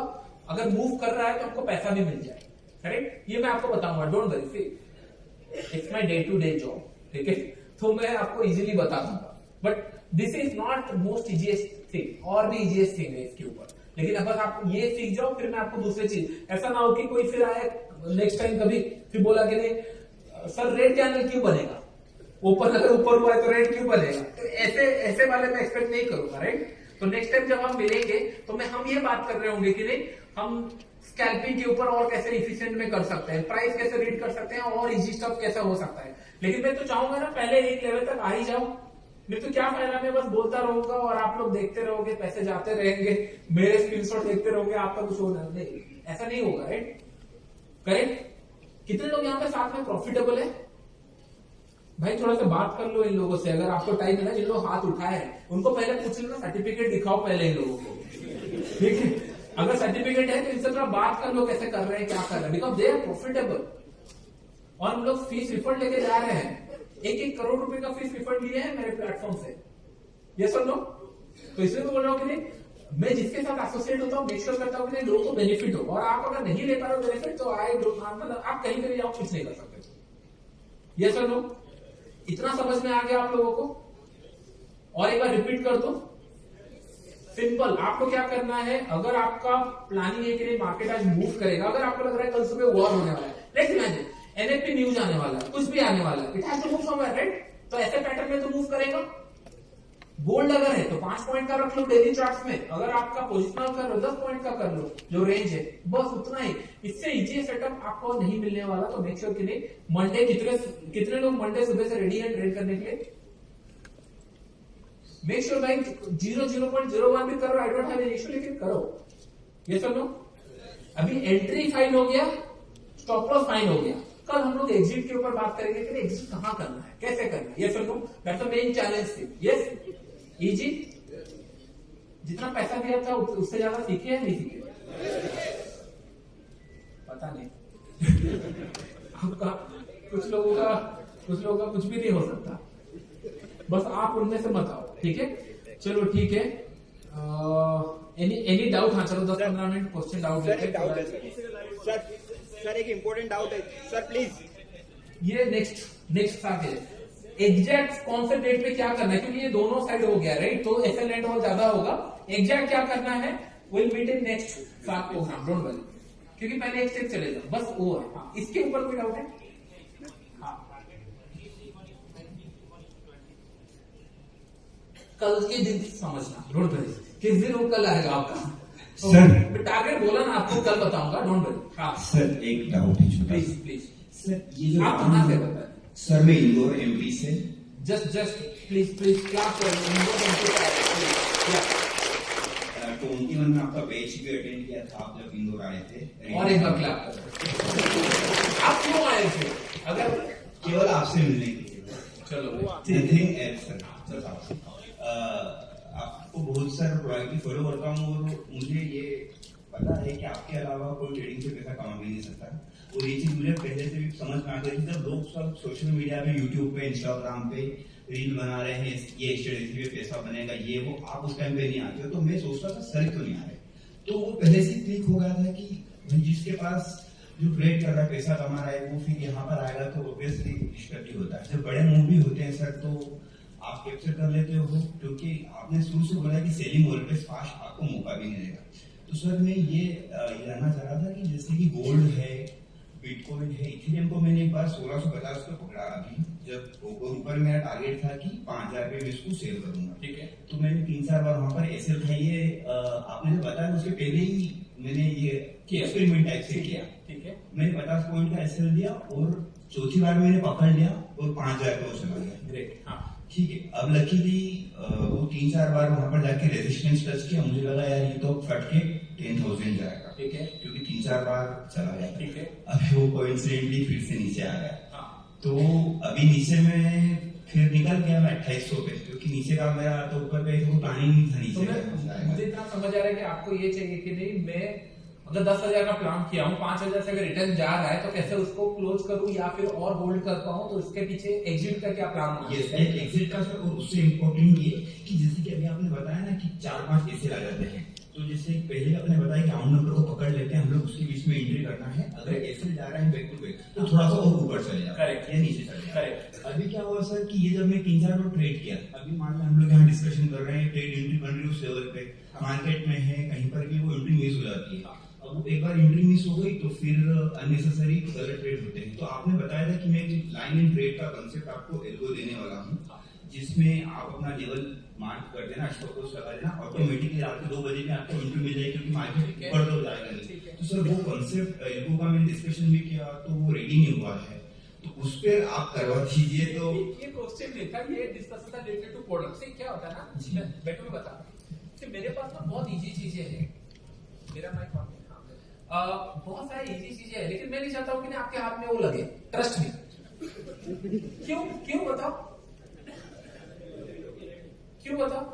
अगर मूव कर रहा है तो हमको पैसा भी मिल जाए। करेक्ट, ये मैं आपको बताऊंगा, don't worry, it's my day to day job, ठीक है, तो मैं आपको इजीली बता दूंगा। But this is not most easiest thing, और भी इजीएस्ट थिंग है इसके ऊपर, लेकिन अगर आप ये सीख जाओ फिर मैं आपको दूसरी चीज, ऐसा ना हो कि कोई फिर आए नेक्स्ट टाइम कभी फिर बोला कि नहीं सर रेड कैंडल क्यों बनेगा, ऊपर अगर ऊपर हुआ है तो रेड क्यों बनेगा, तो ऐसे वाले मैं एक्सपेक्ट नहीं करूंगा, राइट। तो नेक्स्ट टाइम जब हम मिलेंगे तो हम ये बात कर रहे होंगे कि नहीं हम स्कैल्पिंग के ऊपर और कैसे इफिशिएंट में कर सकते हैं, प्राइस कैसे रीड कर सकते हैं और इजी स्टफ कैसे हो सकता है। लेकिन मैं तो चाहूंगा ना पहले एक लेवल तक आ ही जाओ, मैं तो क्या फायदा, मैं बस बोलता रहूंगा और आप लोग देखते रहोगे, पैसे जाते रहेंगे, मेरे स्क्रीनशॉट देखते रहोगे, आपका कुछ होना नहीं, ऐसा नहीं होगा, राइट, करेक्ट। कितने लोग यहाँ पे साथ में प्रॉफिटेबल है भाई? थोड़ा सा बात कर लो इन लोगों से, अगर आपको टाइम है ना, जिन लोग हाथ उठाए हैं उनको पहले पूछ लो, सर्टिफिकेट दिखाओ पहले इन लोगों को, ठीक है। अगर सर्टिफिकेट है तो इनसे थोड़ा बात कर लो, कैसे कर रहे हैं, क्या कर रहे हैं, बिकॉज दे आर प्रॉफिटेबल। और हम लोग फीस रिफंड लेके जा रहे हैं, 1-1 करोड़ रुपए का फीस रिफंड लिए हैं मेरे प्लेटफॉर्म से, ये सुन लो। तो इसलिए तो बोल रहा हूँ कि नहीं, मैं जिसके साथ एसोसिएट होता हूँ मेक श्योर करता हूँ कि लोगों को बेनिफिट हो, और आप अगर नहीं ले पा रहे हो बेनिफिट तो आप कहीं पे भी जाओ कुछ नहीं कर सकते, ये सुन लो। इतना समझ में आ गया आप लोगों को? और एक बार रिपीट कर दो, सिंपल। आपको क्या करना है, अगर आपका प्लानिंग है कि नहीं मार्केट आज मूव करेगा, अगर आपको लग रहा है कल सुबह वॉर होने वाला है, लेट्स इमेजिन NFP न्यूज आने वाला है, कुछ भी आने वाला है, it has to move somewhere, right, तो ऐसे पैटर्न में तो मूव करेगा। गोल्ड अगर है तो 5 पॉइंट का रख लो डेली चार्ट्स में, अगर आपका पोजिशनल कर लो 10 पॉइंट का कर लो, जो रेंज है बस उतना ही। इससे इजी सेटअप आपको नहीं मिलने वाला, तो मेक श्योर कि नहीं मंडे कितने लोग मंडे सुबह से रेडी है ट्रेड करने के लिए? मेक श्योर भाई 0.01 भी करो, आई डोंट हैव एनी इशू, लेकिन करो, ये सब लोग। अभी एंट्री फाइन हो गया, स्टॉप लॉस फाइन हो गया, कल हम लोग एग्जिट के ऊपर बात करेंगे कि एग्जिट कहां करना है, कैसे करना है, ये सब लोग, दैट्स द मेन चैलेंज थी। यस इजी, जितना पैसा दिया था उससे ज्यादा सीखे या नहीं सीखे? पता नहीं आपका कुछ लोगों का कुछ भी नहीं हो सकता, बस आप उनमें से मत आओ, ठीक है। चलो ठीक है, एनी डाउट? हाँ चलो 10-15 मिनट क्वेश्चन डाउट लेते। सर एक इम्पोर्टेंट डाउट है सर, प्लीज। ये नेक्स्ट था कि एग्जैक्ट कौन से डेट पे क्या करना है, क्योंकि ये दोनों साइड हो गया, राइट, तो SL एंड और ज्यादा होगा। एग्जैक्ट क्या करना है will meet in next programme, don't worry, क्योंकि पहले एक स्टेप चलेगा बस वो है। हाँ, इसके ऊपर कोई डाउट है? हाँ, कल के दिन समझना, डोंट वरी, किस दिन वो कल आएगा आपका सर। टारगेट बोला ना आपको, कल बताऊंगा, डोंट वरी। हाँ सर एक डाउट है छोटा, प्लीज सर ये जो आप कहाँ से बताए? सर मैं इंदौर MP से। जस्ट प्लीज क्लास कर 21 में आपका बैच भी अटेंड किया था, आप जब इंदौर आए थे। और एक बार क्लास कर। आप क्यों आए थे? अगर केवल आपसे मिलने के लिए। चलो नथिंग एल्स सर। आपको बहुत सारे प्रोडक्ट की फॉलो करता हूँ और मुझे ये पता है कि आपके अलावा कोई ट्रेडिंग से पैसा कमा भी नहीं सकता, और ये चीज मुझे पहले से भी समझ में आ गई थी। जब लोग सब सोशल मीडिया पे, यूट्यूब पे, इंस्टाग्राम पे रील बना रहे हैं, ये स्ट्रेटेजी पे पैसा बनेगा, ये वो, आप उस टाइम पे नहीं आते हो, तो मैं सोचता था सर क्यों नहीं आ रहे। तो वो पहले से क्लिक हो गया था कि जिसके पास जो ट्रेड कर रहा है, पैसा कमा रहा है, वो फिर यहाँ पर आएगा तो ऑब्वियसली डिस्टर्ब होता है। जब बड़े मूव भी होते हैं सर तो आप कैप्चर कर लेते हो, क्योंकि आपने शुरू से बोला कि सेलिंग ऑलवेज फास्ट, आपको मौका भी नहीं देगा। तो सर मैं ये जानना चाह रहा था कि जैसे कि गोल्ड है, बिटकॉइन है, इथेरियम को मैंने एक बार 1650 पे पकड़ा अभी, जब ऊपर मेरा टारगेट था कि 5,000 पे मैं इसको सेल करूंगा, ठीक है। तो मैंने 3-4 बार वहां पर एसएल खाई है। आपने जो बताया उसके पहले ही मैंने ये एक्सपेरिमेंट टाइप से किया। ठीक है। मैंने 50 पॉइंट का एसएल दिया और चौथी बार मैंने पकड़ लिया और 5,000 पे वो चला गया। ग्रेट। हाँ ठीक है। अब लकीली वो 3-4 बार वहां पर जाके रेजिस्टेंस टच किया, मुझे लगा यार ये तो फट के 10,000 जाएगा, ठीक है। क्योंकि 3-4 बार चला गया। ठीक है। अभी वो कोइंसिडेंटली फिर से नीचे आ गया। हाँ तो अभी नीचे में फिर निकल गया मैं 2800 पे, क्योंकि नीचे का मेरा तो ऊपर का इसको प्लानिंग नहीं था तो नीचे मैं का। मुझे इतना समझ आ रहा है कि आपको ये चाहिए कि नहीं, मैं अगर 10,000 का प्लान किया हूँ, 5,000 से अगर रिटर्न जा रहा है तो कैसे उसको क्लोज करूँ या फिर और होल्ड कर पाऊँ, तो इसके पीछे एग्जिट का क्या प्लान होना ये चाहिए? एग्जिट का सर, और उससे इम्पोर्टेंट ये कि जैसे कि अभी आपने बताया ना कि 4-5 ऐसे आ जाते हैं, तो जैसे पहले आपने बताया कि राउंड नंबर को पकड़ लेते हैं हम लोग, उसके बीच में एंट्री करना है। अगर ऐसे जा रहा है बैक टू बैक तो थोड़ा सा और ऊपर चले जाए, Correct. या नीचे चले जाए। Correct. अभी क्या हुआ सर कि ये जब मैं 3-4 बार ट्रेड किया, अभी मान लो हम लोग यहाँ डिस्कशन कर रहे हैं, ट्रेड एंट्री बन रही है उस लेवल पे, मार्केट में है, कहीं पर भी वो एंट्री मिस हो जाती है। अब वो एक बार एंट्री मिस हो गई तो फिर अननेसेसरी गलत ट्रेड होते हैं। तो आपने बताया था कि मैं लाइन इन ट्रेड का कंसेप्ट आपको एल्गो देने वाला हूँ, जिसमें आप अपना लेवल मार्क कर देना, स्टॉप लॉस लगा देना, ऑटोमेटिकली रात के 2 बजे में आपको एंट्री मिल जाएगी, क्योंकि मार्केट ऊपर तो जाएगा नहीं। तो सर वो कंसेप्ट एल्गो का मैंने डिस्कशन भी किया, तो वो रेडी नहीं हुआ है, तो उस पर आप करवा दीजिए। तो ये क्वेश्चन नहीं था, ये डिस्कशन था रिलेटेड टू प्रोडक्ट से। क्या होता है ना, जी। मैं तुम्हें बता कि मेरे पास ना बहुत इजी चीजें हैं, मेरा माइक ऑन है, बहुत सारी इजी चीजें हैं, लेकिन मैं नहीं चाहता हूँ कि ना आपके हाथ में वो लगे, ट्रस्ट मी। क्यों क्यों बताओ, क्यों बताओ?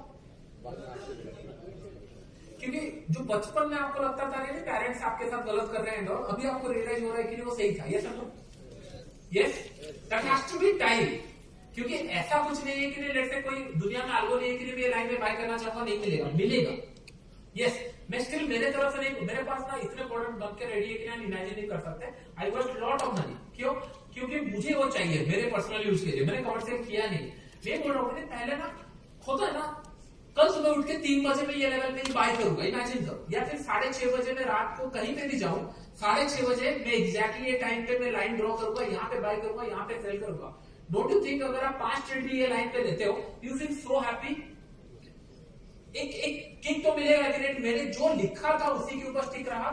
क्योंकि जो बचपन में आपको लगता था नहीं पेरेंट्स आपके साथ गलत कर रहे हैं, और अभी आपको रियलाइज हो रहा है कि नहीं वो सही था। ये समझो, yes that has to be time. क्योंकि ऐसा कुछ नहीं है कि नहीं, लेट्स से कोई दुनिया में आलगो नहीं है कि नहीं, मैं लाइन में बाय करना चाहूंगा, नहीं मिलेगा, मिलेगा। यस मैं स्टिल मेरे तरफ से नहीं, मेरे पास ना इतने प्रोडक्ट बन के रेडी है कि ना इमेजिन नहीं कर सकते। आई वेस्ट लॉट ऑफ मनी। क्यों? क्योंकि मुझे वो चाहिए मेरे पर्सनल यूज के लिए। मैंने कमर्शियल किया नहीं। मैं बोल रहा हूँ पहले ना होता है ना, कल सुबह उठ के 3 बजे में ये लेवल में ही बाय करूंगा, इमेजिन करो, या फिर 6:30 बजे में रात को कहीं पे भी जाऊं, 6:30 बजे मैं एग्जैक्टली ये टाइम पे मैं लाइन ड्रॉ करूंगा, यहाँ पे बाय करूंगा, यहाँ पे सेल करूंगा। डोंट यू थिंक अगर आप 5 ट्रेड भी ये लाइन पे लेते हो, यू फील सो हैप्पी। एक किक तो मिलेगा कि मैंने जो लिखा था उसी के ऊपर स्टिक रहा,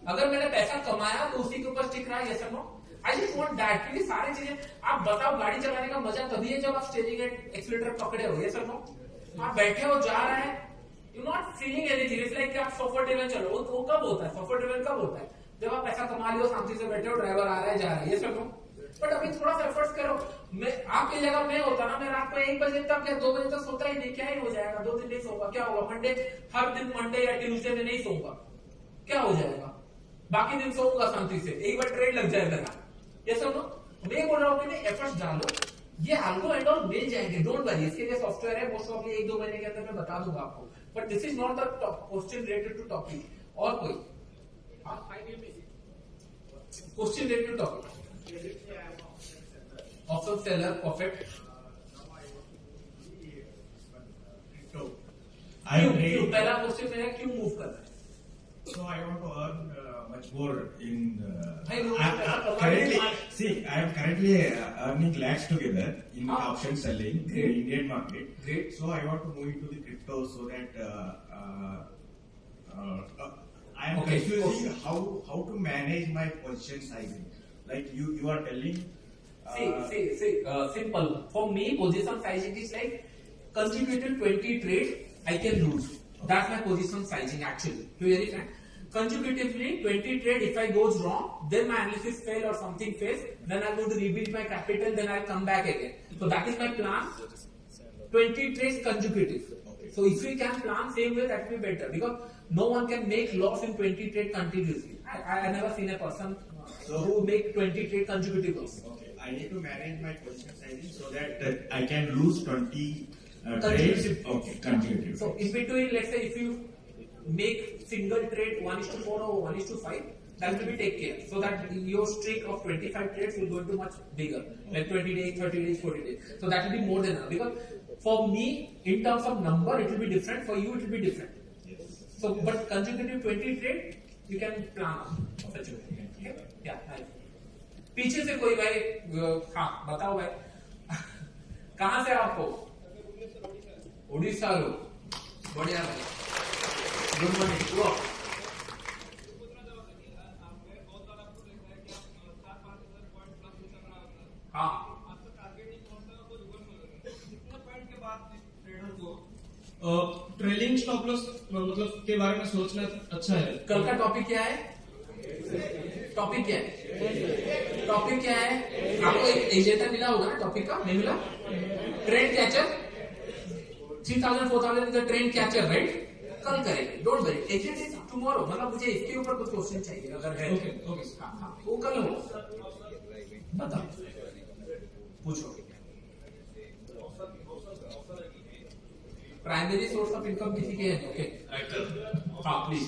अगर मैंने पैसा कमाया तो उसी के ऊपर स्टिक रहा। यस और no? I just want that. क्योंकि सारी चीजें आप बताओ, गाड़ी चलाने का मजा तभी है जब आप स्टीयरिंग एंड एक्सीलरेटर पकड़े हो। यस और नो? आप बैठे हो, जा रहा है, you not feeling anything, it's like आप कंफर्टेबल चलो। वो कब होता है? कंफर्टेबल कब होता है? जब आप पैसा कमा लियो, शांति से बैठे हो, ड्राइवर आ रहा है, जा रहा है। यस और नो? बट अभी थोड़ा सा एफर्ट्स करो। मैं आपकी जगह मैं होता ना, मैं रात को 1 बजे तक या 2 बजे तक सोता ही नहीं, क्या ही हो जाएगा? 2 दिन नहीं सोऊंगा, क्या होगा? मंडे, हर दिन मंडे या ट्यूसडे में नहीं सोऊंगा, क्या हो जाएगा? बाकी दिन सोऊंगा शांति से, एक बार ट्रेड लग जाएगा ना। ये सब नो, मैं बोल रहा हूँ कि एफर्ट्स डालो, ये अल्गो एंड ऑल मिल जाएंगे, डोंट वरी। इसके लिए सॉफ्टवेयर है, मोस्ट ऑफ 1-2 महीने के अंदर मैं बता दूंगा आपको। But this is not the question related to topic. और कोई question related to topic? Option seller perfect. पहला क्वेश्चन मेरा क्यों मूव करना है? So I want to earn much more in. Hey, no, Currently, see, I am currently earning lakhs together in Ah. option selling in Great. the Indian market. Great. So I want to move into the crypto so that I am Okay. confusing how to manage my position sizing. Like you are telling. See, simple. For me, position sizing is like consecutive 20 trades I can lose. That's my position sizing actually. To be very frank, consecutively 20 trade. If I goes wrong, then my analysis fail or something fails, then I'm going to rebuild my capital. Then I'll come back again. So that is my plan. 20 trades consecutive. So if we can plan same way, that will be better, because no one can make loss in 20 trade continuously. I never seen a person who make 20 trade consecutive loss. Okay, I need to manage my position sizing so that I can lose 20 trades. Consecutive. Okay, consecutive. So in between, let's say if you make single trade 1:4 or 1:5, that will be take care, so that your streak of 25 trades will go into much bigger, like 20 days, 30 days, 40 days. So that will be more than enough, because for me, in terms of number, it will be different. For you, it will be different. So, but consecutive 20 trade, you can plan such a way. Okay? Yeah. Nice. पीछे से कोई भाई, हाँ बताओ भाई, कहां से आपको? उड़ीसा लोग, बढ़िया भाई, गुड मॉर्निंग। हाँ, ट्रेलिंग स्टॉप लॉस मतलब के बारे में सोचना अच्छा है। कल का टॉपिक क्या है? टॉपिक क्या है? टॉपिक क्या है? आपको एक एजेंडा मिला होगा ना टॉपिक का, नहीं मिला? Trend catcher 3000 4000 is the trend catcher, right? कल करेंगे, don't worry, agenda is tomorrow. मतलब मुझे इसके ऊपर कुछ क्वेश्चन चाहिए अगर है। ओके ओके, हाँ, वो कल हो, बताओ, पूछो। प्राइमरी सोर्स ऑफ इनकम किसी के है? ओके, हाँ प्लीज।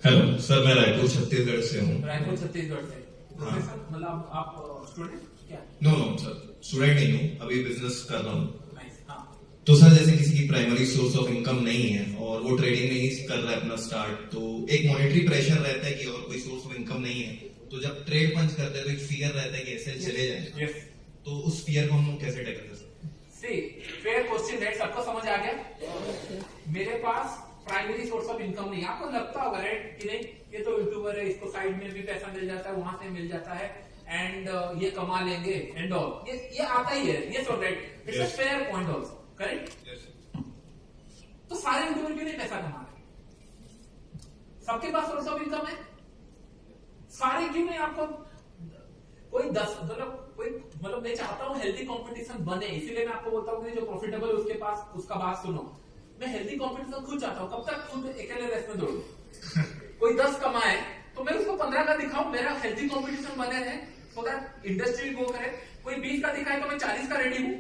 हेलो सर, मैं रायपुर छत्तीसगढ़ से हूँ। रायपुर छत्तीसगढ़ से। प्रोफेसर, मतलब आप स्टूडेंट क्या? नो सर, स्टूडेंट नहीं हूँ, अभी बिजनेस कर रहा हूँ। नाइस, हाँ। तो सर जैसे किसी की प्राइमरी सोर्स ऑफ इनकम नहीं है और वो ट्रेडिंग नहीं कर रहा है अपना स्टार्ट, तो एक मॉनेटरी प्रेशर रहता है कि और कोई सोर्स ऑफ इनकम नहीं है, तो जब ट्रेड पंच करते हैं तो एक फियर रहता है कि ऐसे चले जाए। यस, तो उस फियर को हम लोग कैसे टैकल कर सकते हैं? सी फेयर क्वेश्चन है, सबको समझ आ गया? मेरे पास प्राइमरी सोर्स ऑफ इनकम नहीं, आपको लगता होगा राइट कि नहीं, ये तो यूट्यूबर है, इसको साइड में भी पैसा मिल जाता है, वहां से मिल जाता है, एंड ये कमा लेंगे एंड ऑल, ये आता ही है, ये so right, it's a fair point also, correct? तो सारे यूट्यूबर क्यों नहीं पैसा कमा रहे? सबके पास सोर्स ऑफ इनकम है, सारे क्यों नहीं? आपको कोई 10 मतलब मैं चाहता हूं हेल्दी कंपटीशन बने, इसीलिए मैं आपको बोलता हूं कि जो प्रॉफिटेबल उसके पास उसका बात सुनो। मैं हेल्दी कंपटीशन खुद चाहता हूं, कब तक खुद अकेले रेस में दौड़ू? कोई 10 कमाए तो मैं उसको 15 का दिखाऊं, मेरा हेल्दी कंपटीशन बने रहे, सो दैट इंडस्ट्री गो करे। कोई 20 का दिखाए तो मैं 40 का रेडी हूं,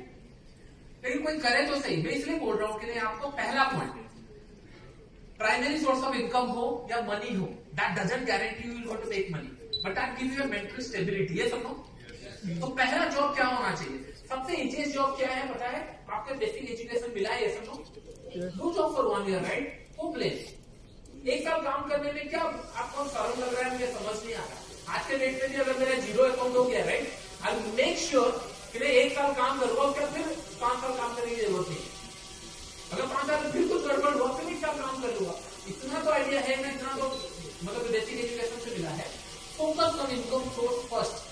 लेकिन कोई करे तो सही। मैं इसलिए बोल रहा हूं कि नहीं, आपको पहला point, primary source of income हो या मनी हो, that doesn't guarantee you will go to make money, but that gives you mental stability. ये समझो। तो पहला जॉब क्या होना चाहिए? सबसे इजीएस्ट जॉब क्या है पता है? आपके बेसिक एजुकेशन मिला है, ये समझो। Do job for 1 year, right? Complain 1 साल काम करने में क्या आपको शर्म लग रहा है? मुझे समझ नहीं आता। आज के डेट में भी अगर मेरा जीरो अकाउंट हो गया, right, I will make sure कि मैं 1 साल काम करूंगा, उसके बाद फिर 5 साल काम करने की जरूरत नहीं। अगर 5 साल फिर कुछ गड़बड़ हुआ फिर 1 साल काम कर लूंगा। इतना तो आइडिया है, मैं इतना तो मतलब बेसिक एजुकेशन से मिला है। Focus on income source first.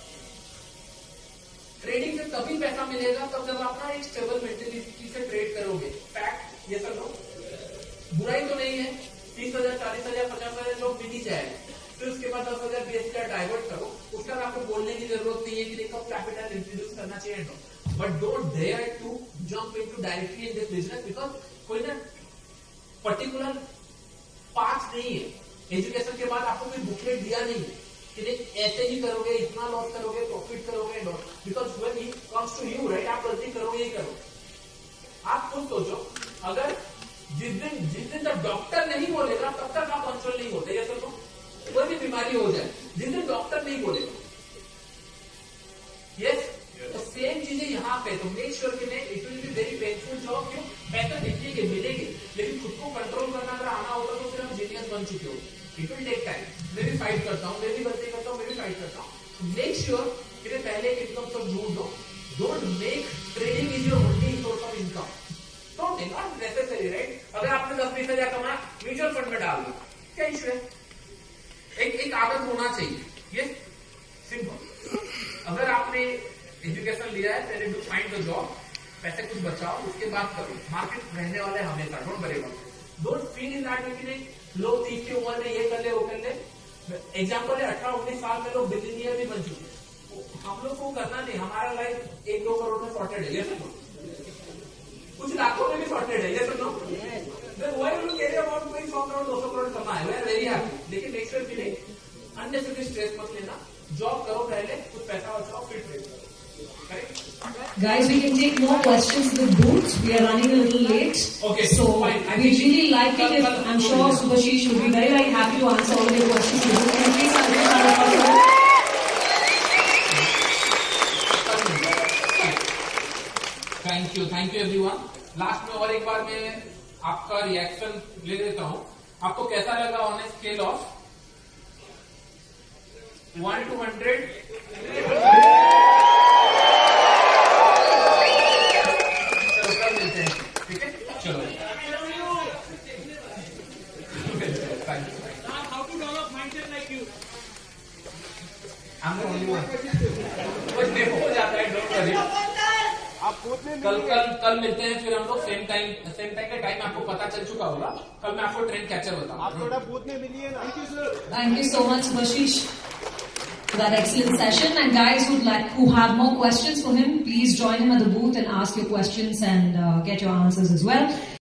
Trading से तभी पैसा मिलेगा तब जब आप ना एक स्टेबल मेंटेलिटी से ट्रेड करोगे। फैक्ट, ये सब लोग बुराई तो नहीं है, 30,000 40,000 50,000 लोग मिल ही जाएगा, फिर उसके बाद 10,000 20,000 डाइवर्ट करो, उसका आपको बोलने की जरूरत नहीं है कि देखो कैपिटल इंट्रोड्यूस करना चाहिए, but don't dare to jump into directly in this business, because कोई ना पर्टिकुलर पाथ नहीं है। एजुकेशन के बाद आपको कोई बुकलेट दिया नहीं है कि ऐसे ही करोगे, इतना लॉस करोगे, प्रॉफिट करोगे, because when it comes to you, right, आप गलती करोगे ही करोगे। आप खुद सोचो, अगर जिस दिन तक डॉक्टर नहीं बोलेगा तब तक आप कंट्रोल नहीं होते। ये सोचो, कोई भी बीमारी हो जाए, जिस दिन डॉक्टर नहीं बोलेगा, यस, तो सेम चीजें यहाँ पे। तो मेक श्योर कि नहीं, it will be very painful job. क्यों? पैसा दिखेंगे, मिलेंगे, लेकिन खुद को कंट्रोल करना अगर आना होता तो फिर हम जीनियस बन चुके हो। It will take time. मैं भी फाइट करता हूँ, मैं भी गलती करता हूँ, मैं भी फाइट करता हूँ। मेक श्योर कि पहले इनकम सोर्स ढूंढ लो। Don't make trading is your only source of income. Don't not necessary, right? अगर आपने 10-20 हजार कमाया, म्यूचुअल फंड में डाल दो, क्या इशू है? एक आदत होना चाहिए, ये सिंपल। अगर आपने एजुकेशन लिया है, पहले डू फाइंड द जॉब, पैसे कुछ बचाओ, उसके बाद करो। मार्केट रहने वाले हमेशा, don't worry about it. Don't feel in that कि नहीं लोग 30 की उम्र में ये कर ले वो कर ले। एग्जाम्पल है, 18-19 साल में लोग बिलियनियर भी बन चुके हैं। हम लोग को करना नहीं, हमारा लाइफ 1-2 करोड़ में सॉर्टेड है, ये सुनो, कुछ लाखों में भी सॉर्टेड है, ये सुनो। कोई 100 करोड़ 200 करोड़ कमाए, वे वेरी हैप्पी, लेकिन नेक्स्ट ईयर भी नहीं। अननेसेसरी स्ट्रेस मत लेना, जॉब करो पहले, कुछ पैसा बचाओ, फिर ट्रेड करो। Guys, we can take more questions in the booth. We are running a little late. Okay, so fine. we really like it. I'm sure Subhashish will be very, very happy to answer all your questions. Can you please thank you everyone. Last में और एक बार मैं आपका reaction ले लेता हूं। आपको कैसा लगा on a scale of 1 to 100? Thank you. How to develop mindset like you? I'm the only one. कुछ नहीं हो जाता है, don't worry. कल मिलते हैं फिर हम लोग सेम टाइम का टाइम आपको पता चल चुका होगा. कल मैं आपको ट्रेंड कैप्चर बताऊंगा. आप थोड़ा बूथ में मिलिए ना. Thank you so much, Subhashish, for that excellent session. And guys who have more questions for him, please join him at the booth and ask your questions and get your answers as well.